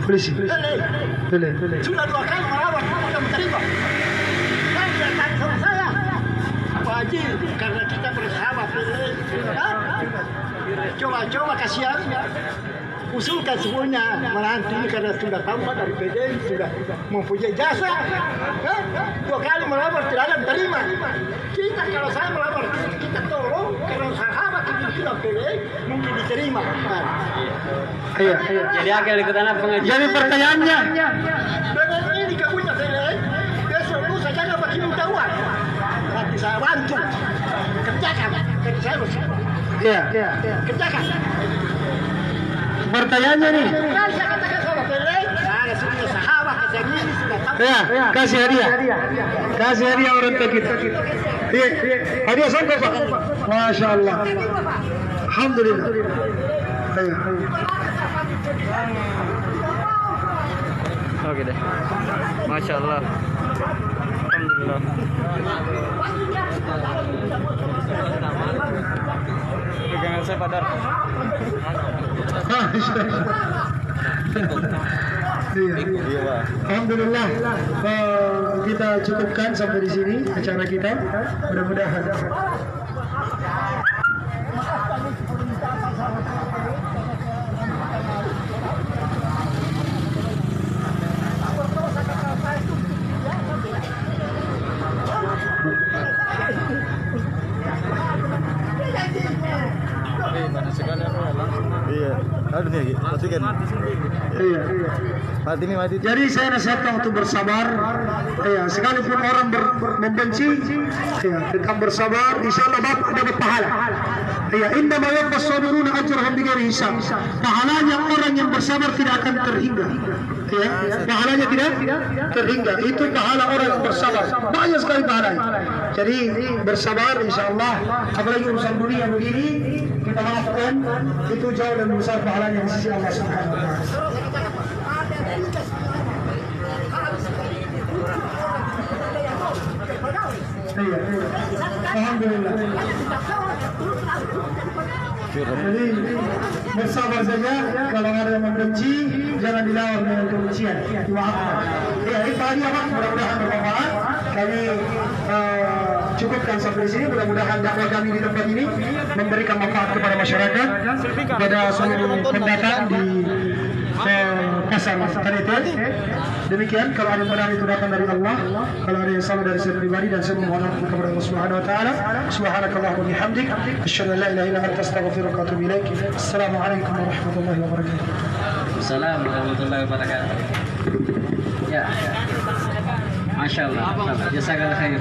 Polisi. Boleh. Sudah 2 kali merawat, tidak menerima. Dan dia tanya sama saya, Pak Haji, karena kita bersahabat, coba kasihan, usulkan semuanya menantu ini karena sudah tambah dari PDN, sudah mempunyai jasa. 2 kali melamar tidak ada terima. Kita kalau saya melamar kita tolong karena sahabat kita PDN mungkin diterima. Iya. Jadi agak ikutan apa pengajian? Jadi pertanyaannya, Dengan ini kamunya PDN, besok lusa jangan bagi minta uang. Nanti saya bantu kerjakan, kerja saya iya. kerjakan. Pertanyaannya nih. Saya katakan sama PDN, saya sudah sahabat kejadian ini sudah tahu. Ya, kasih hadiah orang tua kita. Iya. Hadiah sampai Pak. Masya Allah. Alhamdulillah. Ayo. Oke deh. Masya Allah. Alhamdulillah. Pegangan saya padar. Iya. Alhamdulillah, kita cukupkan sampai di sini acara kita. Mudah-mudahan. Iya. Aduh nih, matikan. Iya. Mati. Jadi saya nasihatkan untuk bersabar. Ya, sekalipun orang membenci, ya, tetap bersabar. Insya Allah Bapak dapat pahala. Ya, inna ma yuwaffas sabiruna ajrahum bighairi hisab. Pahalanya orang yang bersabar tidak akan terhingga. Ya, pahalanya tidak terhingga. Itu pahala orang yang bersabar. Banyak sekali pahalanya. Jadi bersabar, insya Allah. Apalagi urusan dunia begini, kita maafkan. Itu jauh lebih besar pahalanya di sisi Allah Subhanahu Wa Taala. Iya. Alhamdulillah. Jadi bersabar saja. Kalau ada yang membenci, jangan dilawan dengan kebencian. Dimaafkan. Ya, itu hadiah Pak. Mudah-mudahan bermanfaat. Kami cukupkan sampai di sini. Mudah-mudahan dakwah kami di tempat ini memberikan manfaat kepada masyarakat, kepada seluruh pendatang di pasar Taritet. Demikian, kalau ada yang benar itu datang dari Allah, kalau ada yang salah dari saya pribadi, dan saya memohon ampun kepada Allah Subhanahu Wa Taala. Subhanakallahumma bihamdik, asyhadu an la ilaha illa anta astaghfiruka wa atubu ilaik. Assalamualaikum warahmatullahi wabarakatuh. Assalamualaikum warahmatullahi wabarakatuh. Ya. Masya Allah. Jazakallah khair.